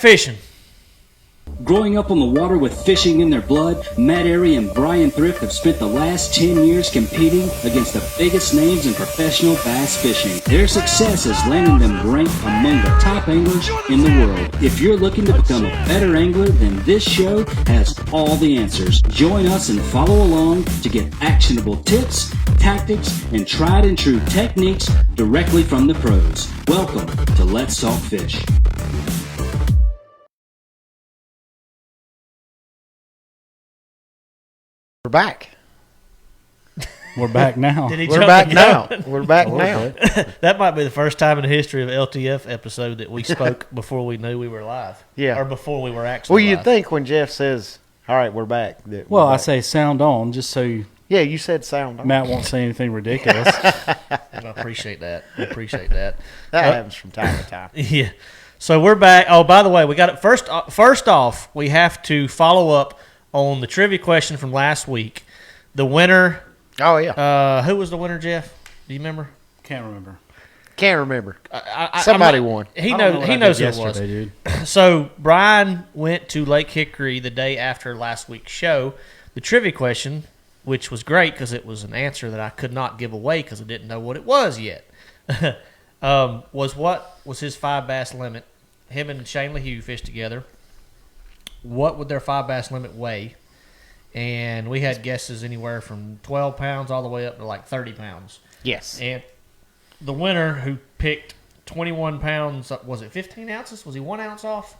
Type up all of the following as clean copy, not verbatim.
fishing. Growing up on the water with fishing in their blood, Arey and Bryan Thrift have spent the last 10 years competing against the biggest names in professional bass fishing. Their success has landed them ranked among the top anglers in the world. If you're looking to become a better angler, then this show has all the answers. Join us and follow along to get actionable tips, tactics, and tried and true techniques directly from the pros. Welcome to Let's Talk Fish. We're back. We're back now. We're back now. We're back now. That might be the first time in the history of LTF episode that we spoke before we knew we were live. Yeah. Or before we were actually live. You'd think when Jeff says, all right, we're back. Well, I say sound on just so yeah, you said sound on. Matt won't say anything ridiculous. I appreciate that. That happens from time to time. Yeah. So we're back. Oh, by the way, we got it. First off, we have to follow up on the trivia question from last week. The winner. Oh, yeah. Who was the winner, Jeff? Do you remember? Can't remember. Somebody won. He knows who it was. Dude. So Brian went to Lake Hickory the day after last week's show. The trivia question, which was great because it was an answer that I could not give away because I didn't know what it was yet, was what was his 5 bass limit? Him and Shane LaHue fished together. What would their 5 bass limit weigh? And we had guesses anywhere from 12 pounds all the way up to like 30 pounds. Yes. And the winner who picked 21 pounds, was it 15 ounces? Was he 1 ounce off?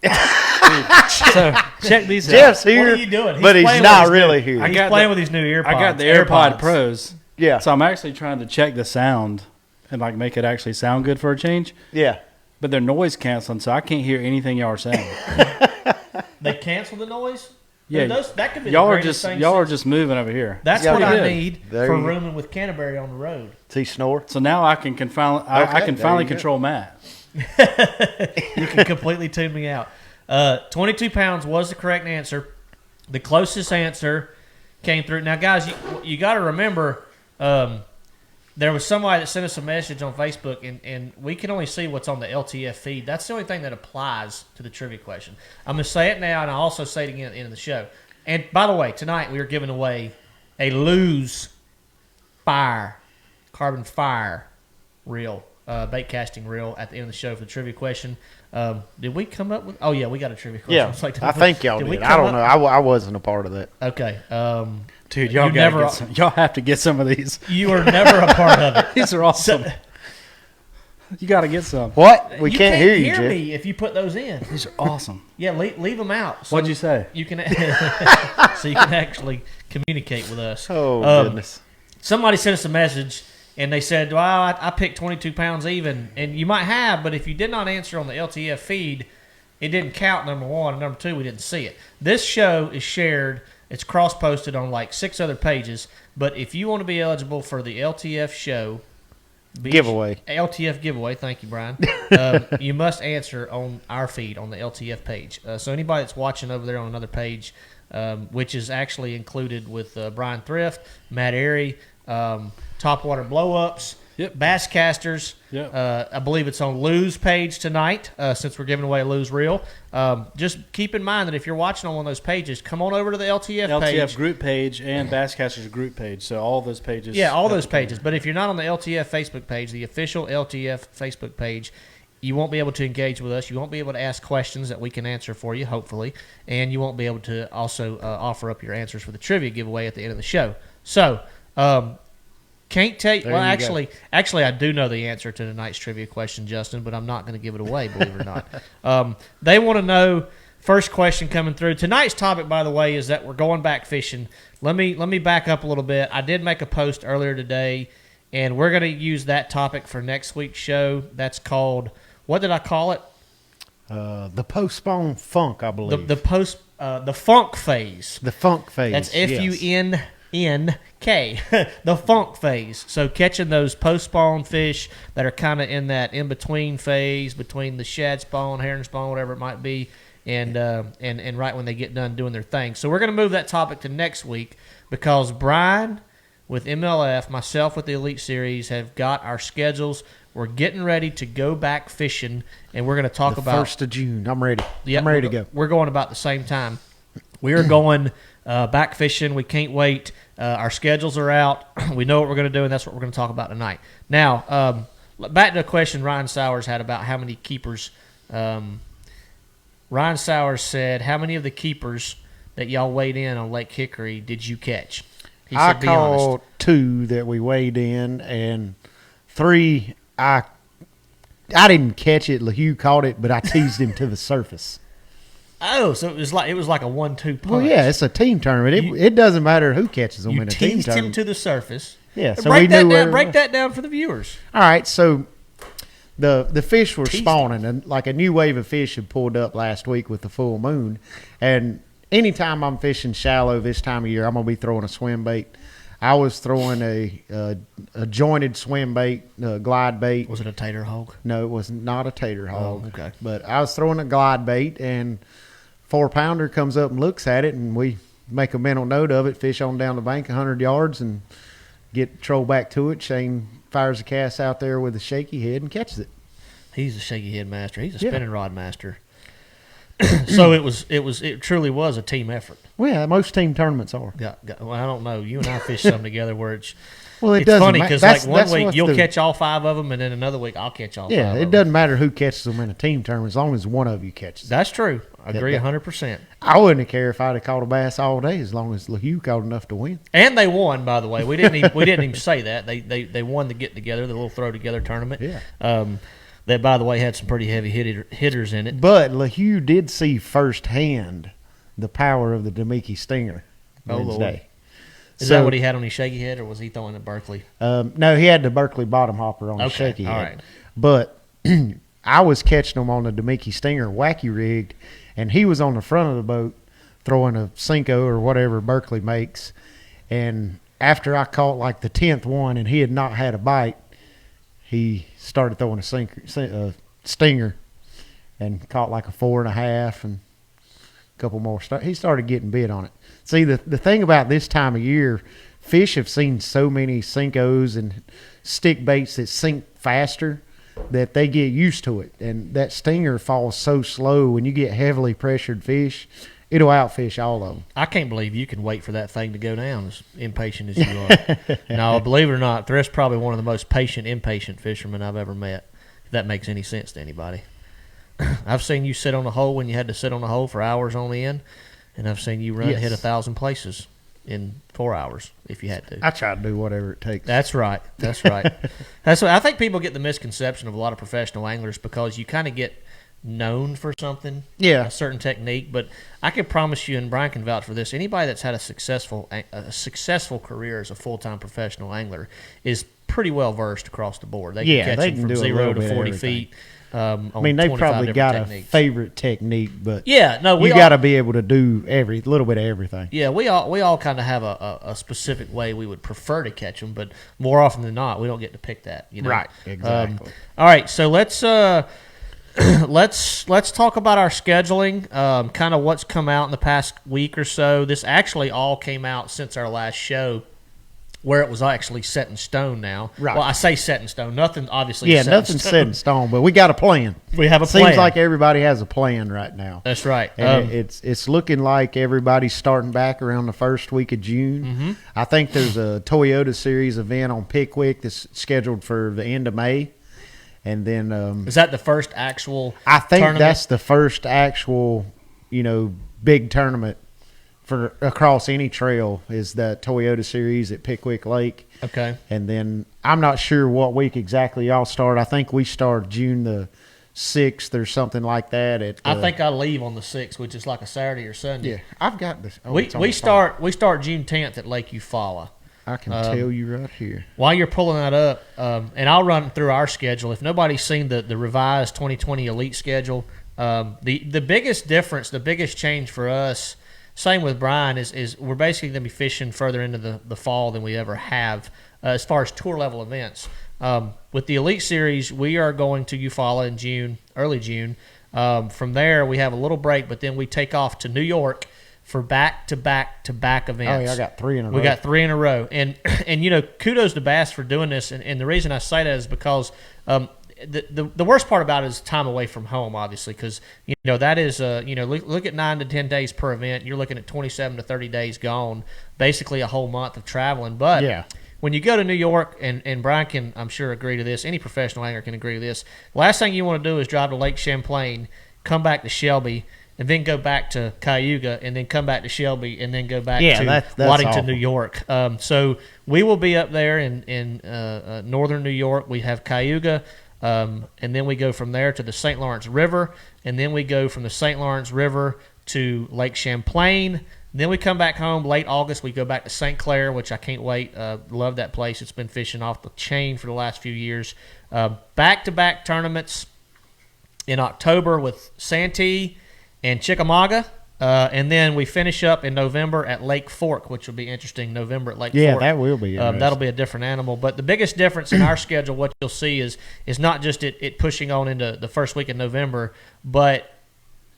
So check these Jeff's out. here, What are you doing? but he's not really here. He's playing with his new AirPods. I got the AirPod Pros. Yeah. So I'm actually trying to check the sound and like make it actually sound good for a change. Yeah. But they're noise canceling, so I can't hear anything y'all are saying. They cancel the noise? Yeah, that could be y'all the are greatest just thing y'all are since- just moving over here. That's Yeah, what we I did. need There for you go. rooming with Canterbury on the road. Does he snore? So now I can finally I can there finally you go. control Matt. You can completely tune me out. 22 pounds was the correct answer. The closest answer came through. Now, guys, you got to remember, there was somebody that sent us a message on Facebook, and we can only see what's on the LTF feed. That's the only thing that applies to the trivia question. I'm going to say it now, and I'll also say it again at the end of the show. And, by the way, tonight we are giving away a Lose Carbon Fire reel, bait casting reel at the end of the show for the trivia question. Did we come up with? Oh yeah, we got a trivia question. Yeah. It's like, I think y'all we did. come I don't up- know. I wasn't a part of that. Okay, Dude, y'all y'all have to get some of these. you are never a part of it. These are awesome. You got to get some. What? We can't hear you, Jeff. me if you put those in. These are awesome. Yeah, leave them out. So What'd you say? You can so you can actually communicate with us. Oh, goodness. Somebody sent us a message and they said, "Well, I picked 22 pounds even," and you might have, but if you did not answer on the LTF feed, it didn't count. Number one, and number two, we didn't see it. This show is shared. It's cross-posted on like 6 other pages. But if you want to be eligible for the LTF show Giveaway. LTF giveaway, thank you, Brian. You must answer on our feed on the LTF page. So anybody that's watching over there on another page, which is actually included with Bryan Thrift, Matt Arey, Topwater Blow-Ups, Yep. Bass Casters. Yep. I believe it's on Lou's page tonight, since we're giving away a Lou's reel. Just keep in mind that if you're watching on one of those pages, come on over to the LTF page. LTF group page and Basscasters group page. So all those pages. Yeah, all those pages. But if you're not on the LTF Facebook page, the official LTF Facebook page, you won't be able to engage with us. You won't be able to ask questions that we can answer for you, hopefully. And you won't be able to also offer up your answers for the trivia giveaway at the end of the show. So, can't tell you. Well, actually, I do know the answer to tonight's trivia question, Justin, but I'm not going to give it away, believe it or not. They want to know. First question coming through. Tonight's topic, by the way, is that we're going back fishing. Let me back up a little bit. I did make a post earlier today, and we're going to use that topic for next week's show. That's called, what did I call it? The postpone funk, I believe. The funk phase. The funk phase. That's yes. FUNK, the funk phase. So catching those post-spawn fish that are kind of in that in-between phase between the shad spawn, herring spawn, whatever it might be, and right when they get done doing their thing. So we're going to move that topic to next week because Brian with MLF, myself with the Elite Series, have got our schedules. We're getting ready to go back fishing, and we're going to talk about 1st of June. I'm ready. Yep, I'm ready to go. We're going about the same time. We are going back fishing. We can't wait. Our schedules are out. We know what we're going to do, and that's what we're going to talk about tonight. Now, back to the question Ryan Sowers had about how many keepers. Ryan Sowers said, how many of the keepers that y'all weighed in on Lake Hickory did you catch? He said, be honest. I caught 2 that we weighed in, and 3 I didn't catch it. LaHue caught it, but I teased him to the surface. Oh, so it was like a 1-2 punch. Well, yeah, it's a team tournament. It doesn't matter who catches them in a team tournament. You teased him to the surface. Yeah, so break we knew break that down for the viewers. All right, so the fish were spawning, and like a new wave of fish had pulled up last week with the full moon. And anytime I'm fishing shallow this time of year, I'm gonna be throwing a swim bait. I was throwing a jointed swim bait, glide bait. Was it a tater hog? No, it was not a tater hog. Oh, okay. But I was throwing a glide bait, and 4-pounder comes up and looks at it, and we make a mental note of it, fish on down the bank 100 yards, and get troll back to it. Shane fires a cast out there with a shaky head and catches it. He's a shaky head master. He's a spinning rod master. So it truly was a team effort. Well, yeah, most team tournaments are. Well, I don't know. You and I fished some together where it's it's funny because like one week you'll catch all 5 of them, and then another week I'll catch all 5 of them. Yeah, it doesn't matter who catches them in a team tournament as long as one of you catches them. That's true. I agree 100%. I wouldn't care if I'd have caught a bass all day as long as LaHue caught enough to win. And they won, by the way. We didn't even say that. They won the get together, the little throw together tournament. Yeah. That, by the way, had some pretty heavy hitters in it. But LaHue did see firsthand the power of the Demiki Stinger Wednesday. Lord. Is that what he had on his shaky head, or was he throwing at Berkeley? No, he had the Berkeley bottom hopper on his shaky head. All right. But I was catching him on the Demiki Stinger wacky rigged, and he was on the front of the boat throwing a Cinco or whatever Berkeley makes. And after I caught like the 10th one and he had not had a bite, he started throwing a stinger and caught like a 4.5 and a couple more. He started getting bit on it. See, the thing about this time of year, fish have seen so many Cincos and stick baits that sink faster that they get used to it. And that stinger falls so slow when you get heavily pressured fish, it'll outfish all of them. I can't believe you can wait for that thing to go down as impatient as you are. No, believe it or not, Thrift's probably one of the most patient, impatient fishermen I've ever met, if that makes any sense to anybody. I've seen you sit on a hole when you had to sit on a hole for hours on end, and I've seen you hit 1,000 places in 4 hours if you had to. I try to do whatever it takes. That's right. That's right. That's what I think people get the misconception of a lot of professional anglers because you kind of get known for something, a certain technique. But I can promise you, and Brian can vouch for this, anybody that's had a successful career as a full-time professional angler is pretty well versed across the board. They can catch them from 0 to 40 feet. I mean, they probably got techniques. A favorite technique, but you got to be able to do little bit of everything. Yeah, we all kind of have a specific way we would prefer to catch them, but more often than not, we don't get to pick that. You know? Right, exactly. All right, so let's talk about our scheduling, kind of what's come out in the past week or so. This actually all came out since our last show, where it was actually set in stone now. Right. Well, I say set in stone. Nothing obviously nothing's set in stone, but we got a plan. We have a plan. Seems like everybody has a plan right now. That's right. And it's looking like everybody's starting back around the first week of June. Mm-hmm. I think there's a Toyota Series event on Pickwick that's scheduled for the end of May. And then is that the first actual I think tournament? That's the first actual, big tournament for across any trail is that Toyota Series at Pickwick Lake. Okay. And then I'm not sure what week exactly y'all start. I think we start June the 6th or something like that. I think I leave on the 6th, which is like a Saturday or Sunday. Yeah, I've got this. Oh, we start June 10th at Lake Eufaula. I can tell you right here. While you're pulling that up, and I'll run through our schedule. If nobody's seen the revised 2020 Elite schedule, the biggest difference, the biggest change for us, same with Brian, is we're basically going to be fishing further into the fall than we ever have as far as tour level events. With the Elite Series, we are going to Eufaula in early June. From there, we have a little break, but then we take off to New York for back-to-back-to-back events. Oh, yeah, I got 3 in a row. We got 3 in a row. And you know, kudos to Bass for doing this. And the reason I say that is because the worst part about it is time away from home, obviously, because, you know, that is, you know, look at 9 to 10 days per event. You're looking at 27 to 30 days gone, basically a whole month of traveling. But yeah. when you go to New York, and Brian can, I'm sure, agree to this, any professional angler can agree to this, the last thing you want to do is drive to Lake Champlain, come back to Shelby, and then go back to Cayuga, and then come back to Shelby, and then go back to that's Waddington, awful. New York. So we will be up there in northern New York. We have Cayuga, and then we go from there to the St. Lawrence River, and then we go from the St. Lawrence River to Lake Champlain. Then we come back home late August. We go back to St. Clair, which I can't wait. Love that place. It's been fishing off the chain for the last few years. Back-to-back tournaments in October with Santee and Chickamauga. And then we finish up in November at Lake Fork, which will be interesting. November at Lake Fork. Yeah, that will be interesting. That'll be a different animal. But the biggest difference in our schedule, what you'll see is not just it pushing on into the first week of November, but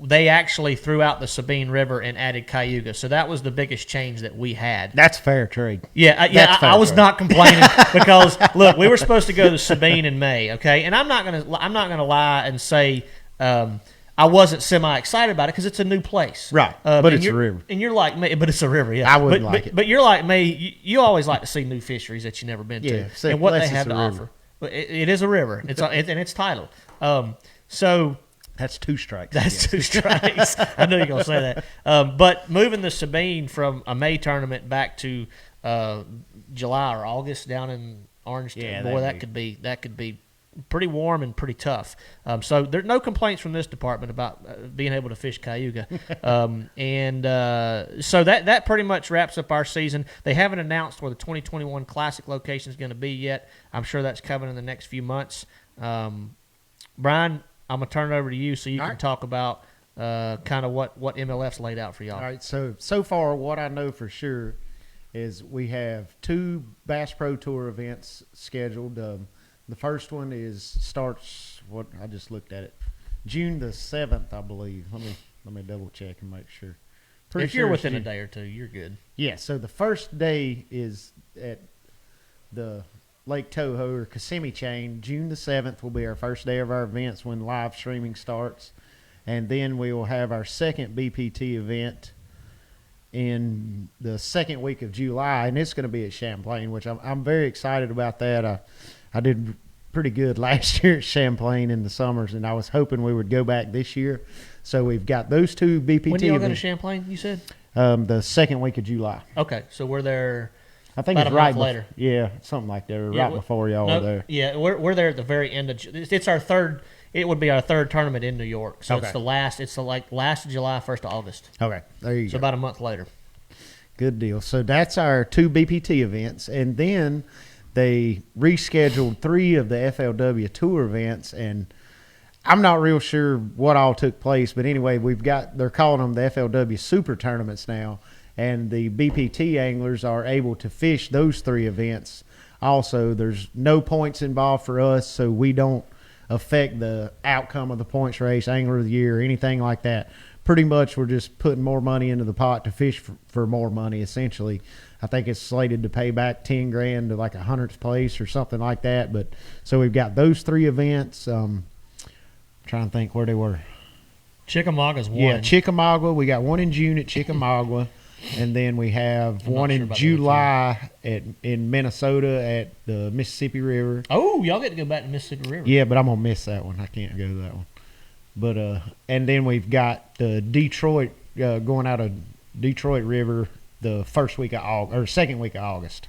they actually threw out the Sabine River and added Cayuga. So that was the biggest change that we had. That's fair trade. I was not complaining because look, we were supposed to go to Sabine in May, okay? And I'm not gonna lie and say I wasn't semi excited about it because it's a new place, Right? But it's a river, and you're like me. But it's a river, yeah. I wouldn't like it. But you're like me. You always like to see new fisheries that you never been to, so and what they unless have it's to a river. offer. But it is a river. It's and it's tidal. So. That's 2 strikes. That's 2 strikes. I knew you were going to say that. But moving the Sabine from a May tournament back to July or August down in Orange, boy, that could be pretty warm and pretty tough. So there's no complaints from this department about being able to fish Cayuga. So that pretty much wraps up our season. They haven't announced where the 2021 Classic location is going to be yet. I'm sure that's coming in the next few months. Brian, I'm going to turn it over to you so you can talk about kind of what MLF's laid out for y'all. All right, so far what I know for sure is we have 2 Bass Pro Tour events scheduled. The first one starts I just looked at it, June the 7th, I believe. Let me double check and make sure. If you're within a day or two, you're good. Yeah, so the first day is at the Lake Toho or Kissimmee chain. June the 7th will be our first day of our events when live streaming starts. And then we will have our second BPT event in the second week of July, and it's going to be at Champlain, which I'm very excited about that. I did pretty good last year at Champlain in the summers, and I was hoping we would go back this year. So we've got those 2 BPT When do y'all events. go to Champlain, you said? The second week of July. Okay, so we're there. I think about it's a month later. Yeah, something like that. Right before y'all were there. Yeah, we're there at the very end of. It's our third. It would be our third tournament in New York. So it's the last. It's the last of July, 1st of August. Okay, there you go. So about a month later. Good deal. So that's our 2 BPT events, and then they rescheduled 3 of the FLW Tour events, and I'm not real sure what all took place, but anyway, they're calling them the FLW Super Tournaments now. And the BPT anglers are able to fish those 3 events. Also, there's no points involved for us, so we don't affect the outcome of the points race, Angler of the Year, or anything like that. Pretty much we're just putting more money into the pot to fish for more money, essentially. I think it's slated to pay back $10,000 to like 100th place or something like that. But so we've got those 3 events. Trying to think where they were. Chickamauga's one. Yeah, Chickamauga. We got one in June at Chickamauga. And then we have one in July in Minnesota at the Mississippi River. Oh, y'all get to go back to Mississippi River. Yeah, but I'm gonna miss that one. I can't go to that one. But and then we've got the Detroit going out of Detroit River the second week of August.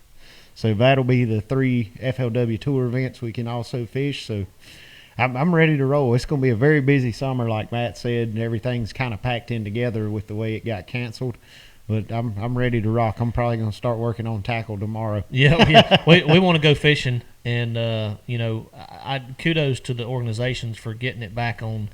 So that'll be the 3 FLW Tour events we can also fish. So I'm ready to roll. It's going to be a very busy summer, like Matt said, and everything's kind of packed in together with the way it got canceled. But I'm ready to rock. I'm probably going to start working on tackle tomorrow. Yeah. We want to go fishing, and I kudos to the organizations for getting it back on,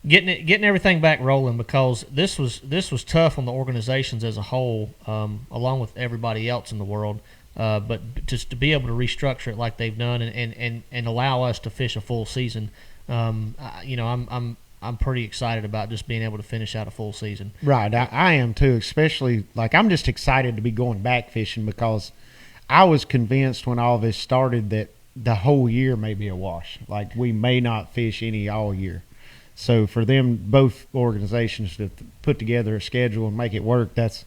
getting everything back rolling, because this was tough on the organizations as a whole, along with everybody else in the world. But just to be able to restructure it like they've done and allow us to fish a full season, I'm I'm pretty excited about just being able to finish out a full season. Right, I am too. Especially I'm just excited to be going back fishing because I was convinced when all this started that the whole year may be a wash. Like we may not fish any all year. So for them, both organizations to put together a schedule and make it work, that's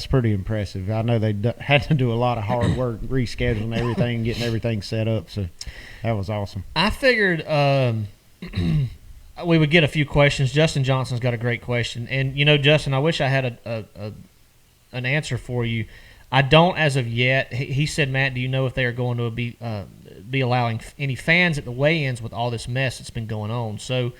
pretty impressive. I know they had to do a lot of hard work rescheduling everything, getting everything set up. So that was awesome. I figured we would get a few questions. Justin Johnson's got a great question. And, Justin, I wish I had an answer for you. I don't as of yet. He said, Matt, do you know if they are going to be allowing any fans at the weigh-ins with all this mess that's been going on? So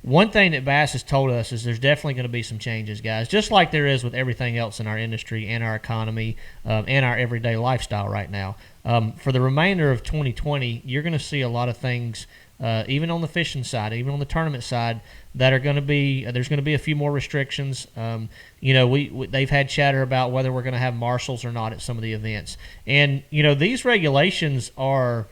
one thing that Bass has told us is there's definitely going to be some changes, guys, just like there is with everything else in our industry and our economy and our everyday lifestyle right now. For the remainder of 2020, you're going to see a lot of things, even on the fishing side, even on the tournament side, that are going to be there's going to be a few more restrictions. They've had chatter about whether we're going to have marshals or not at some of the events, and these regulations are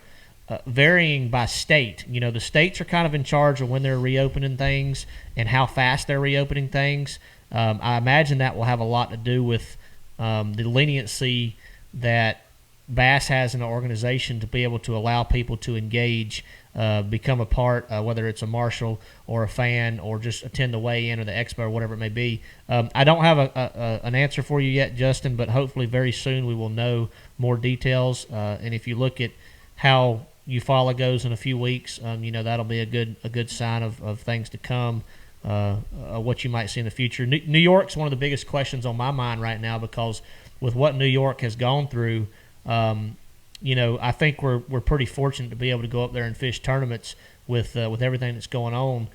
varying by state. The states are kind of in charge of when they're reopening things and how fast they're reopening things. I imagine that will have a lot to do with the leniency that Bass has in the organization to be able to allow people to engage, become a part, whether it's a marshal or a fan or just attend the weigh-in or the expo or whatever it may be. I don't have an answer for you yet, Justin, but hopefully very soon we will know more details. And if you look at how Eufaula goes in a few weeks, that'll be a good sign of things to come, what you might see in the future. New York's one of the biggest questions on my mind right now because with what New York has gone through, I think we're pretty fortunate to be able to go up there and fish tournaments with everything that's going on.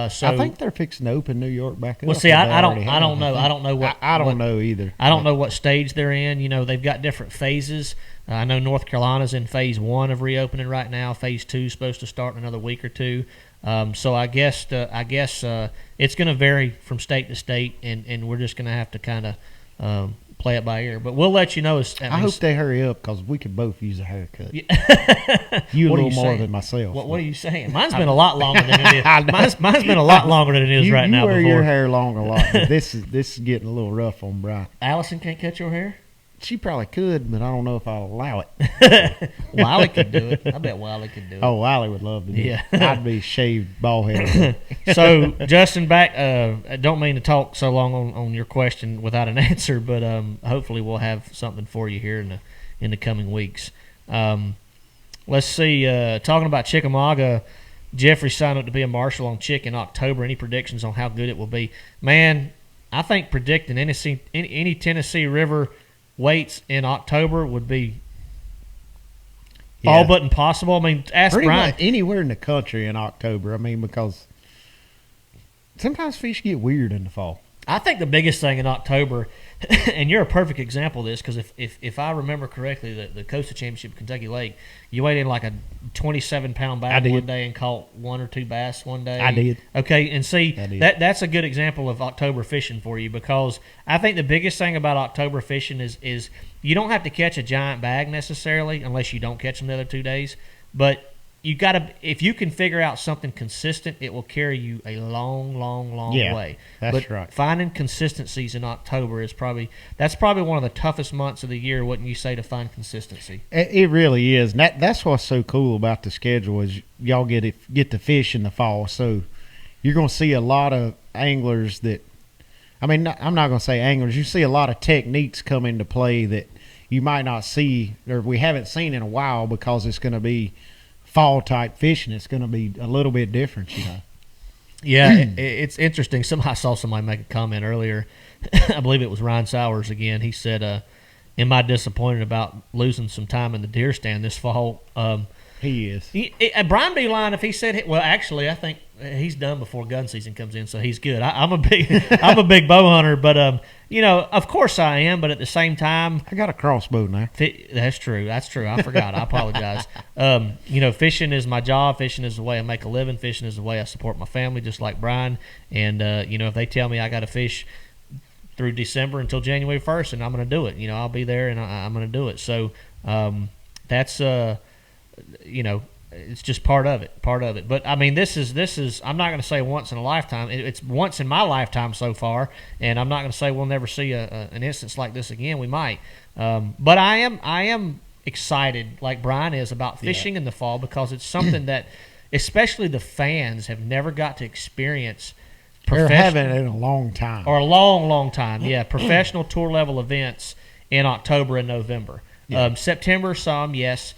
So I think they're fixing to open New York back up. Well, see, I don't know. I don't know what. I don't know either. I don't know what stage they're in. They've got different phases. I know North Carolina's in phase 1 of reopening right now. Phase 2 is supposed to start in another week or two. So I guess it's going to vary from state to state, and we're just going to have to kind of play it by ear. But we'll let you know. I hope they hurry up because we could both use a haircut. Yeah. You a little more than myself. What are you saying? Mine's been a lot longer than it is. Mine's been a lot longer than it is right now. You wear before. your hair long a lot. But this is getting a little rough on Brian. Allison can't cut your hair? She probably could, but I don't know if I'll allow it. Wiley could do it. I bet Wiley could do it. Oh, Wiley would love to do it. I'd be shaved bald headed. So, Justin, back. I don't mean to talk so long on your question without an answer, but hopefully we'll have something for you here in the coming weeks. Let's see. Talking about Chickamauga, Jeffrey signed up to be a marshal on Chick in October. Any predictions on how good it will be? Man, I think predicting any Tennessee River weights in October would be all but impossible. I mean, ask pretty Brian. much anywhere in the country in October. I mean, because sometimes fish get weird in the fall. I think the biggest thing in October, and you're a perfect example of this, because if I remember correctly, the Coastal Championship of Kentucky Lake, you weighed in like a 27-pound bag one day and caught 1 or 2 bass one day. I did. Okay, and see, that's a good example of October fishing for you, because I think the biggest thing about October fishing is you don't have to catch a giant bag necessarily, unless you don't catch them the other 2 days, but you got to, if you can figure out something consistent, it will carry you a long way. That's right. Finding consistencies in October is probably one of the toughest months of the year, wouldn't you say, to find consistency? It really is. And that's what's so cool about the schedule is y'all get to fish in the fall. So you're going to see a lot of anglers that, I mean, I'm not going to say anglers. You see a lot of techniques come into play that you might not see or we haven't seen in a while because it's going to be fall type fishing. It's going to be a little bit different, Yeah, it's interesting. I saw somebody make a comment earlier. I believe it was Ryan Sowers again. He said, "Am I disappointed about losing some time in the deer stand this fall?" He is. Brian be lying if he said. Well, actually, I think he's done before gun season comes in, so he's good. I'm a big bow hunter, but of course I am. But at the same time, I got a crossbow now. That's true. I forgot. I apologize. Fishing is my job. Fishing is the way I make a living. Fishing is the way I support my family, just like Brian. And if they tell me I got to fish through December until January 1st, and I'm going to do it. I'll be there and I'm going to do it. So that's it's just part of it. But I mean, this is. I'm not going to say once in a lifetime. It's once in my lifetime so far, and I'm not going to say we'll never see an instance like this again. We might, but I am excited, like Brian is, about fishing in the fall because it's something that, especially the fans, have never got to experience. They're having it in a long time, or a long time. Yeah, professional tour level events in October and November. Yeah. September some, yes.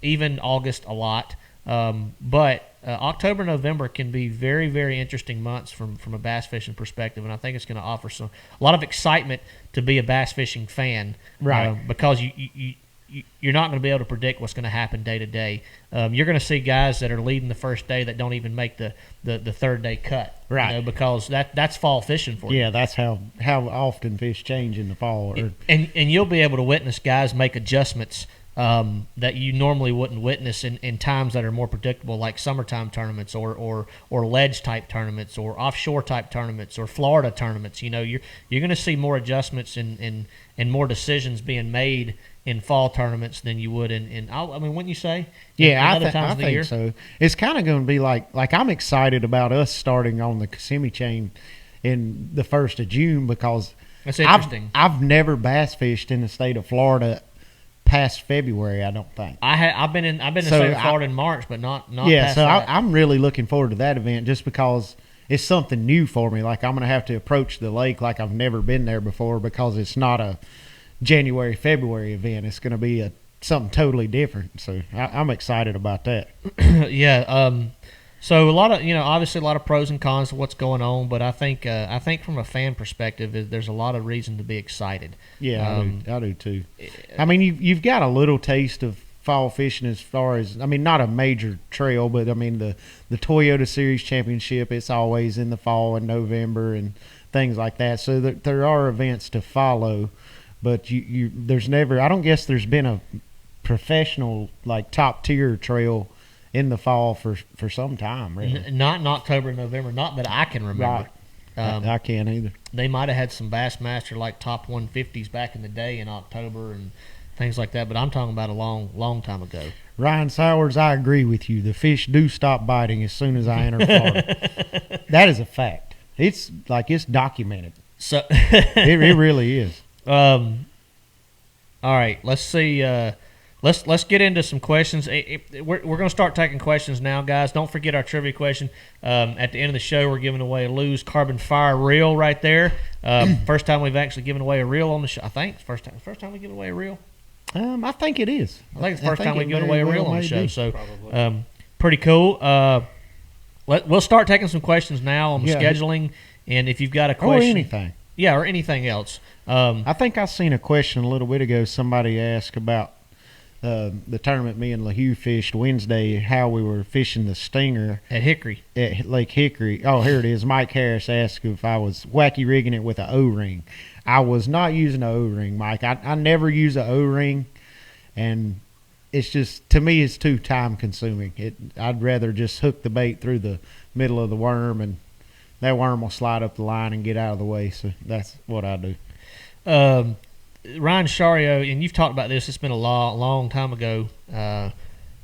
Even August a lot, but October, November can be very, very interesting months from a bass fishing perspective, and I think it's going to offer a lot of excitement to be a bass fishing fan, right? Because you're not going to be able to predict what's going to happen day to day. You're going to see guys that are leading the first day that don't even make the third day cut, right? Because that's fall fishing for you. Yeah, that's how often fish change in the fall, and you'll be able to witness guys make adjustments. That you normally wouldn't witness in times that are more predictable, like summertime tournaments or ledge type tournaments or offshore type tournaments or Florida tournaments. You know, you're going to see more adjustments and more decisions being made in fall tournaments than you would in I mean, wouldn't you say? Yeah, I think so. It's kind of going to be like I'm excited about us starting on the Kissimmee chain in the 1st of June because that's interesting. I've never bass fished in the state of Florida past February, I don't think. I've been in the state of Florida in March, but not yeah. Past so that. I'm really looking forward to that event just because it's something new for me. Like I'm going to have to approach the lake like I've never been there before because it's not a January February event. It's going to be something totally different. So I'm excited about that. Yeah. So obviously a lot of pros and cons to what's going on, but I think from a fan perspective, there's a lot of reason to be excited. Yeah, I do too. I mean, you've got a little taste of fall fishing as far as, I mean, not a major trail, but I mean the Toyota Series Championship. It's always in the fall and November and things like that. So there are events to follow, but there's never. I don't guess there's been a professional like top tier trail in the fall for some time, really. Not in October and November, not that I can remember. Right. I can't either. They might have had some Bassmaster like top 150s back in the day in October and things like that, but I'm talking about a long time ago. Ryan Sowers, I agree with you. The fish do stop biting as soon as I enter Florida. That is a fact. It's documented. So it really is. All right, let's see. Let's get into some questions. We're going to start taking questions now, guys. Don't forget our trivia question. At the end of the show, we're giving away a Lew's Carbon Fire reel right there. First time we've actually given away a reel on the show. I think it's first time we give away a reel. I think it is. I think it's the first time we've given away a reel on the show. So pretty cool. We'll start taking some questions now on the scheduling. And if you've got a question. Or anything. Yeah, or anything else. I think I seen a question a little bit ago. Somebody asked about the tournament me and LaHue fished Wednesday, how we were fishing the stinger at Hickory, at Lake Hickory. Oh, here it is. Mike Harris asked if I was wacky rigging it with an O-ring. I was not using an O-ring, Mike. I never use an O-ring, and it's just, to me, it's too time consuming. I'd rather just hook the bait through the middle of the worm, and that worm will slide up the line and get out of the way. So that's what I do. Ryan Shario, and you've talked about this, it's been a long time ago.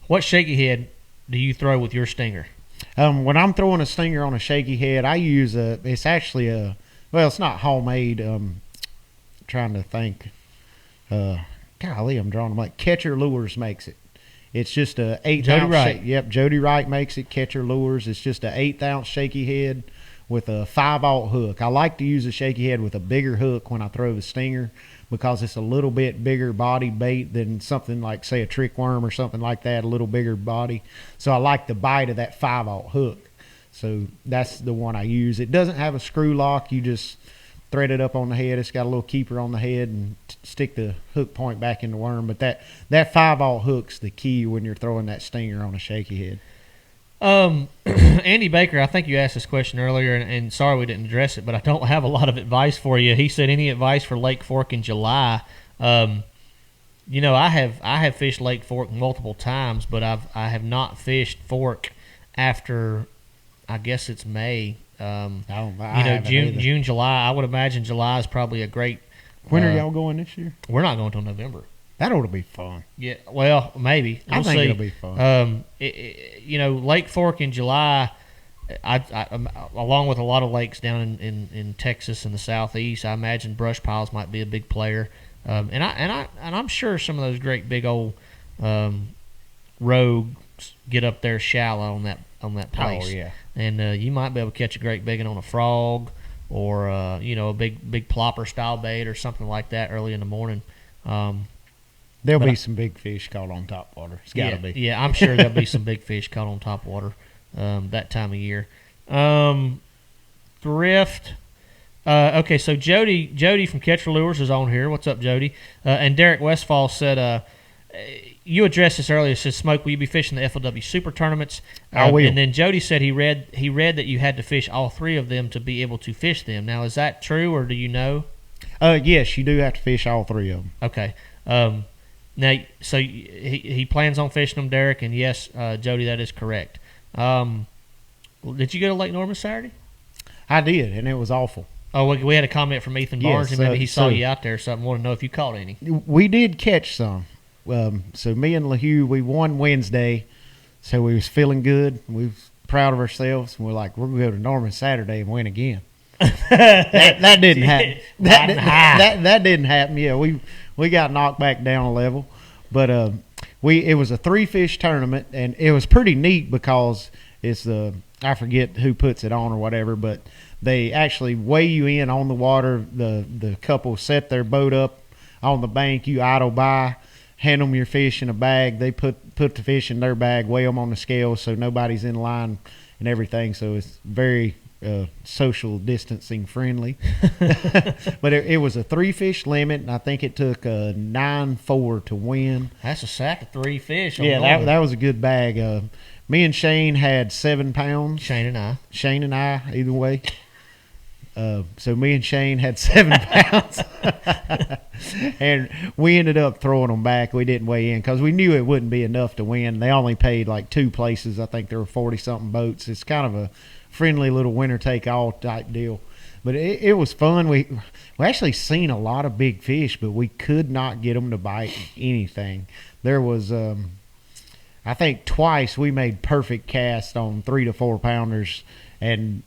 What shaky head do you throw with your stinger? When I'm throwing a stinger on a shaky head, I use it's actually it's not homemade. Trying to think. Golly, I'm drawing like Catcher Lures makes it. It's just a 8 Jody ounce. Wright. Yep, Jody Wright makes it. Catcher Lures. It's just a 1/8 ounce shaky head with a 5/0 hook. I like to use a shaky head with a bigger hook when I throw the stinger because it's a little bit bigger body bait than something like, say, a trick worm or something like that, a little bigger body. So I like the bite of that 5/0 hook. So that's the one I use. It doesn't have a screw lock. You just thread it up on the head. It's got a little keeper on the head and stick the hook point back in the worm. But that 5/0 hook's the key when you're throwing that stinger on a shaky head. Andy Baker, I think you asked this question earlier, and sorry we didn't address it, but I don't have a lot of advice for you. He said, any advice for Lake Fork in July? I have fished Lake Fork multiple times, but I have not fished Fork after, I guess it's May. June, July. I would imagine July is probably a great. When are y'all going this year? We're not going till November. That ought to be fun. Yeah, well, maybe. I We'll think see. it'll be fun. Lake Fork in July, along with a lot of lakes down in Texas and the southeast, I imagine brush piles might be a big player. And I'm sure some of those great big old rogues get up there shallow on that place. Oh, yeah. And you might be able to catch a great big one on a frog, or a big plopper style bait or something like that early in the morning. There'll be some big fish caught on top water. It's got to be. Yeah, I'm sure there'll be some big fish caught on top water that time of year. Thrift. Okay, so Jody from Catch for Lures is on here. What's up, Jody? And Derek Westfall said, you addressed this earlier. Said, Smoke, will you be fishing the FLW Super Tournaments? I will. And then Jody said he read that you had to fish all three of them to be able to fish them. Now, is that true, or do you know? Yes, you do have to fish all three of them. Okay. Now, so he plans on fishing them, Derek, and yes, Jody, that is correct. Did you go to Lake Norman Saturday? I did, and it was awful. Oh, we had a comment from Ethan Barnes, Yes, and maybe he saw so- you out there or something. Want to know if you caught any. We did catch some. So me and LaHue, we won Wednesday, so we was feeling good. We was proud of ourselves, and we're like, we're going to go to Norman Saturday and win again. that didn't happen. That didn't happen. Yeah, we got knocked back down a level, but it was a 3-fish tournament, and it was pretty neat because it's I forget who puts it on or whatever, but they actually weigh you in on the water. The couple set their boat up on the bank. You idle by, hand them your fish in a bag. They put the fish in their bag, weigh them on the scale so nobody's in line and everything. So it's very social distancing friendly. But it was a 3-fish limit, and I think it took a 9-4 to win. That's a sack of 3 fish. On Yeah, Norman. that was a good bag. Me and Shane had 7 pounds. Shane and I. Either way. So me and Shane had 7 pounds, and we ended up throwing them back. We didn't weigh in because we knew it wouldn't be enough to win. They only paid like 2 places. I think there were 40-something boats. It's kind of a friendly little winner-take-all type deal. But it was fun. We actually seen a lot of big fish, but we could not get them to bite anything. There was, I think twice we made perfect casts on 3 to 4 pounders, and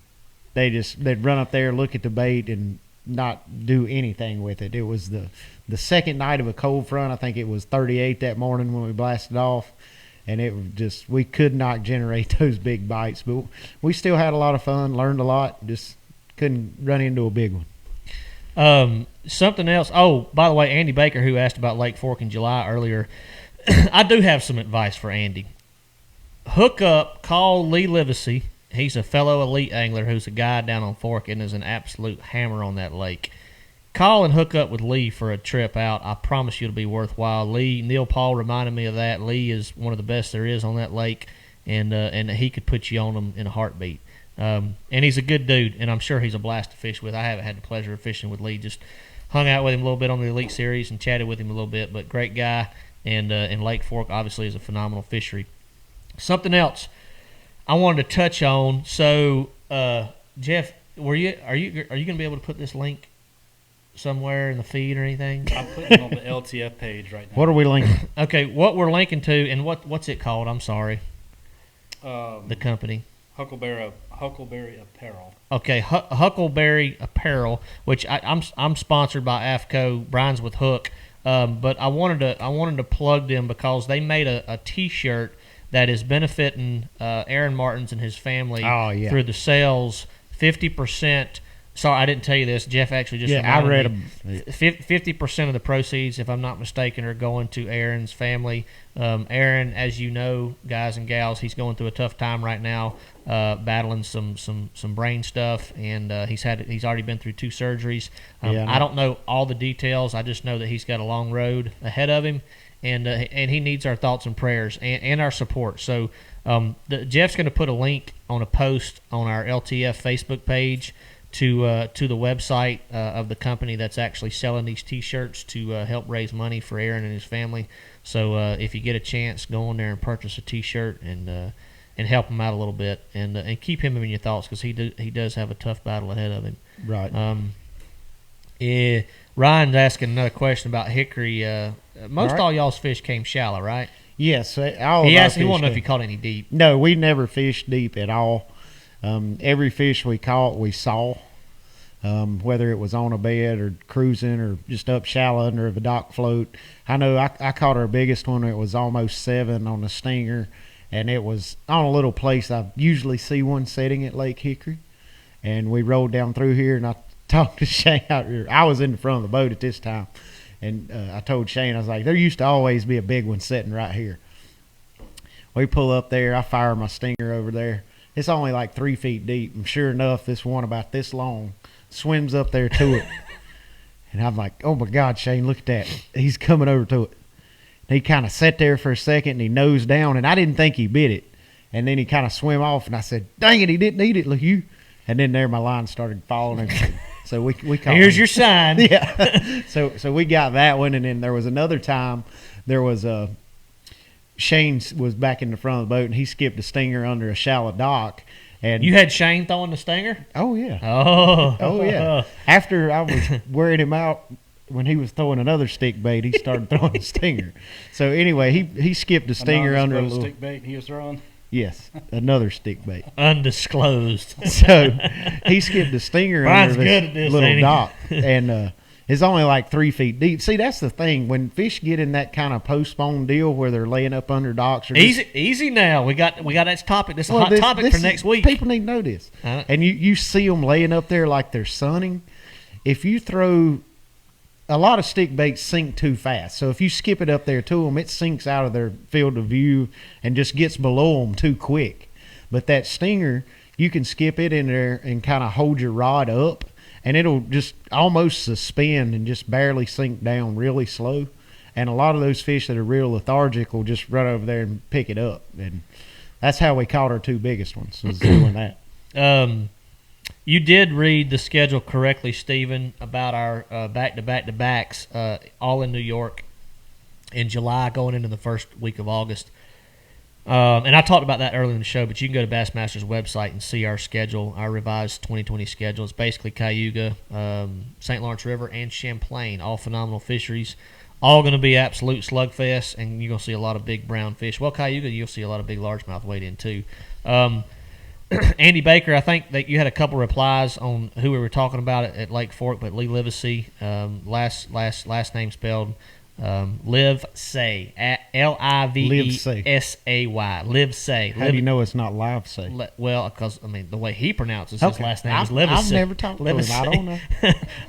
they'd run up there, look at the bait, and not do anything with it. It was the second night of a cold front. I think it was 38 that morning when we blasted off, and it was just, we could not generate those big bites. But we still had a lot of fun, learned a lot, just couldn't run into a big one. Something else. Oh, by the way, Andy Baker, who asked about Lake Fork in July earlier, I do have some advice for Andy. Hook up, call Lee Livesey. He's a fellow elite angler who's a guy down on Fork and is an absolute hammer on that lake. Call and hook up with Lee for a trip out. I promise you it'll be worthwhile. Neil Paul reminded me of that. Lee is one of the best there is on that lake, and he could put you on them in a heartbeat. And he's a good dude, and I'm sure he's a blast to fish with. I haven't had the pleasure of fishing with Lee. Just hung out with him a little bit on the Elite Series and chatted with him a little bit, but great guy. And Lake Fork obviously is a phenomenal fishery. Something else I wanted to touch on. So, Jeff, are you going to be able to put this link somewhere in the feed or anything? I'm putting it on the LTF page right now. What are we linking? Okay, what we're linking to, and what's it called? I'm sorry. The company. Huckleberry Apparel. Okay, Huckleberry Apparel, which I'm sponsored by AFCO. Brian's with Hook, but I wanted to plug them because they made a T-shirt that is benefiting Aaron Martins and his family through the sales. 50%. Sorry, I didn't tell you this. Jeff actually just I read me. 50% of the proceeds, if I'm not mistaken, are going to Aaron's family. Aaron, as you know, guys and gals, he's going through a tough time right now, battling some brain stuff, and he's already been through 2 surgeries. I don't know all the details. I just know that he's got a long road ahead of him, and he needs our thoughts and prayers and our support. So Jeff's going to put a link on a post on our LTF Facebook page to the website of the company that's actually selling these T-shirts to help raise money for Aaron and his family. So if you get a chance, go on there and purchase a T-shirt and help him out a little bit and keep him in your thoughts because he does have a tough battle ahead of him. Right. Ryan's asking another question about Hickory. Most All right. all y'all's fish came shallow, right? Yes, He asked. He wanted to know if you caught any deep. No, we never fished deep at all. Every fish we caught, we saw, whether it was on a bed or cruising or just up shallow under the dock float. I know I caught our biggest one. It was almost 7 on the stinger, and it was on a little place I usually see one setting at Lake Hickory. And we rolled down through here, and I talked to Shane out here. I was in the front of the boat at this time, and I told Shane, I was like, there used to always be a big one sitting right here. We pull up there. I fire my stinger over there. It's only like 3 feet deep, and sure enough, this one about this long swims up there to it. And I'm like, oh my God, Shane, look at that. He's coming over to it. And he kind of sat there for a second, and he nosed down, and I didn't think he bit it. And then he kind of swam off, and I said, dang it, he didn't eat it, look you. And then there my line started falling. So we caught Here's him. your sign. Yeah. So we got that one, and then there was another time there was Shane was back in the front of the boat, and he skipped a stinger under a shallow dock. And You had Shane throwing the stinger? oh yeah, Oh yeah. After I was wearing him out when he was throwing another stick bait, he started throwing a stinger. So anyway, he skipped a stinger under a little stick bait he was throwing. yes, another stick bait. Undisclosed. So he skipped a stinger Brian's under good at this, little ain't he? dock, and it's only like 3 feet deep. See, that's the thing when fish get in that kind of postponed deal where they're laying up under docks. Or just, Easy now. We got that topic. This is a well, hot topic for next week. People need to know this, and you see them laying up there like they're sunning. If you throw a lot of stick baits sink too fast, so if you skip it up there to them, it sinks out of their field of view and just gets below them too quick. But that stinger, you can skip it in there and kind of hold your rod up, and it'll just almost suspend and just barely sink down really slow. And a lot of those fish that are real lethargic will just run over there and pick it up. And that's how we caught our 2 biggest ones, was doing that. You did read the schedule correctly, Stephen, about our back-to-back-to-backs, all in New York in July, going into the first week of August. And I talked about that earlier in the show, but you can go to Bassmaster's website and see our schedule, our revised 2020 schedule. It's basically Cayuga, St. Lawrence River, and Champlain, all phenomenal fisheries. All going to be absolute slugfest, and you're going to see a lot of big brown fish. Well, Cayuga, you'll see a lot of big largemouth weighed in, too. Andy Baker, I think that you had a couple replies on who we were talking about at Lake Fork, but Lee Livesey, last name spelled Livesay, Livesay. Livesay. How do you know it's not live say? Well, because the way he pronounces his last name is Livesay. I've never talked to him. I don't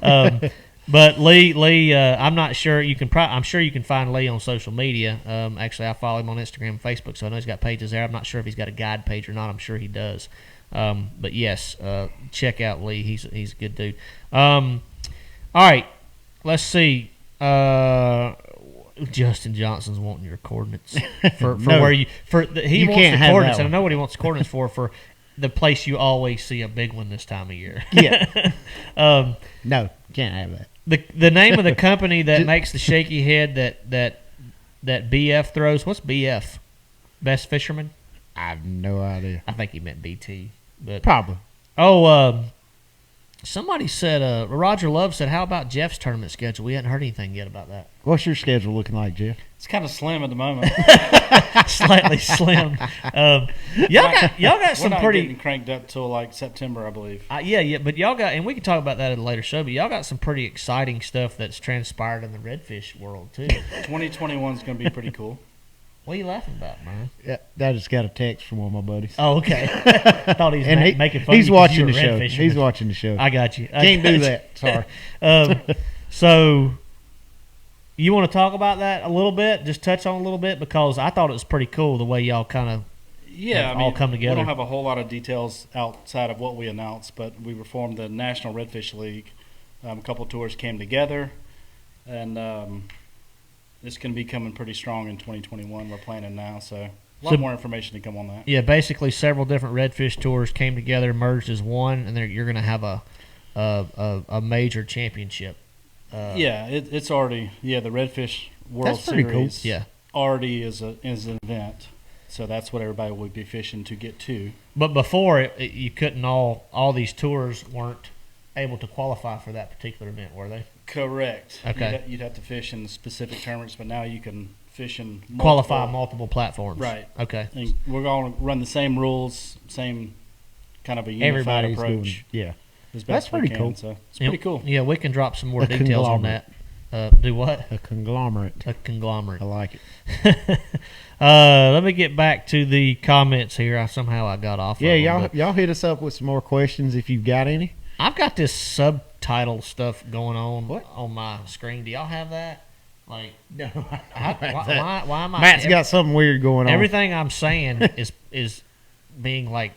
know. But Lee, I'm not sure. I'm sure you can find Lee on social media. Actually, I follow him on Instagram and Facebook, so I know he's got pages there. I'm not sure if he's got a guide page or not. I'm sure he does. But yes, check out Lee. He's a good dude. All right, let's see. Justin Johnson's wanting your coordinates for No, where he wants can't the have coordinates, that and I know what he wants the coordinates for the place you always see a big one this time of year. Yeah. No, can't have that. The name of the company that makes the shaky head that BF throws. What's BF? Best Fisherman? I have no idea. I think he meant BT. But Probably. somebody said Roger Love said, "How about Jeff's tournament schedule?" We hadn't heard anything yet about that. What's your schedule looking like, Jeff? It's kind of slim at the moment. Slightly slim. Y'all got some We're not pretty getting cranked up till like September, I believe. yeah. But y'all got, and we can talk about that at a later show. But y'all got some pretty exciting stuff that's transpired in the redfish world too. 2021 is going to be pretty cool. What are you laughing about, man? Yeah, I just got a text from one of my buddies. Oh, okay. I thought he was making fun. He's of you 'cause watching you're the a show. red fisherman. He's watching the show. I got you. Can't do that. Sorry. So, you want to talk about that a little bit? Just touch on it a little bit, because I thought it was pretty cool the way y'all kind of all come together. We don't have a whole lot of details outside of what we announced, but we reformed the National Redfish League. A couple tours came together, and it's going to be coming pretty strong in 2021. We're planning now, so a lot more information to come on that. Yeah, basically several different redfish tours came together, merged as one, and you're going to have a major championship. It's already the Redfish World That's pretty cool. Series. Yeah. Already is an event, so that's what everybody would be fishing to get to. But before you couldn't all these tours weren't able to qualify for that particular event, were they? Correct. Okay. You'd have to fish in specific tournaments, but now you can fish in Qualify multiple platforms. Right. Okay. And we're going to run the same rules, same kind of a unified Everybody's approach. doing, yeah. as That's best we pretty can, cool. So it's pretty cool. Yeah, we can drop some more A details on that. Do what? A conglomerate. A conglomerate. I like it. Let me get back to the comments here. Somehow I got off. Yeah, of them, y'all hit us up with some more questions if you've got any. I've got this subtitle stuff going on What? on my screen. Do y'all have that? Like, No, why am I? Matt's got something weird going on. Everything I'm saying is being like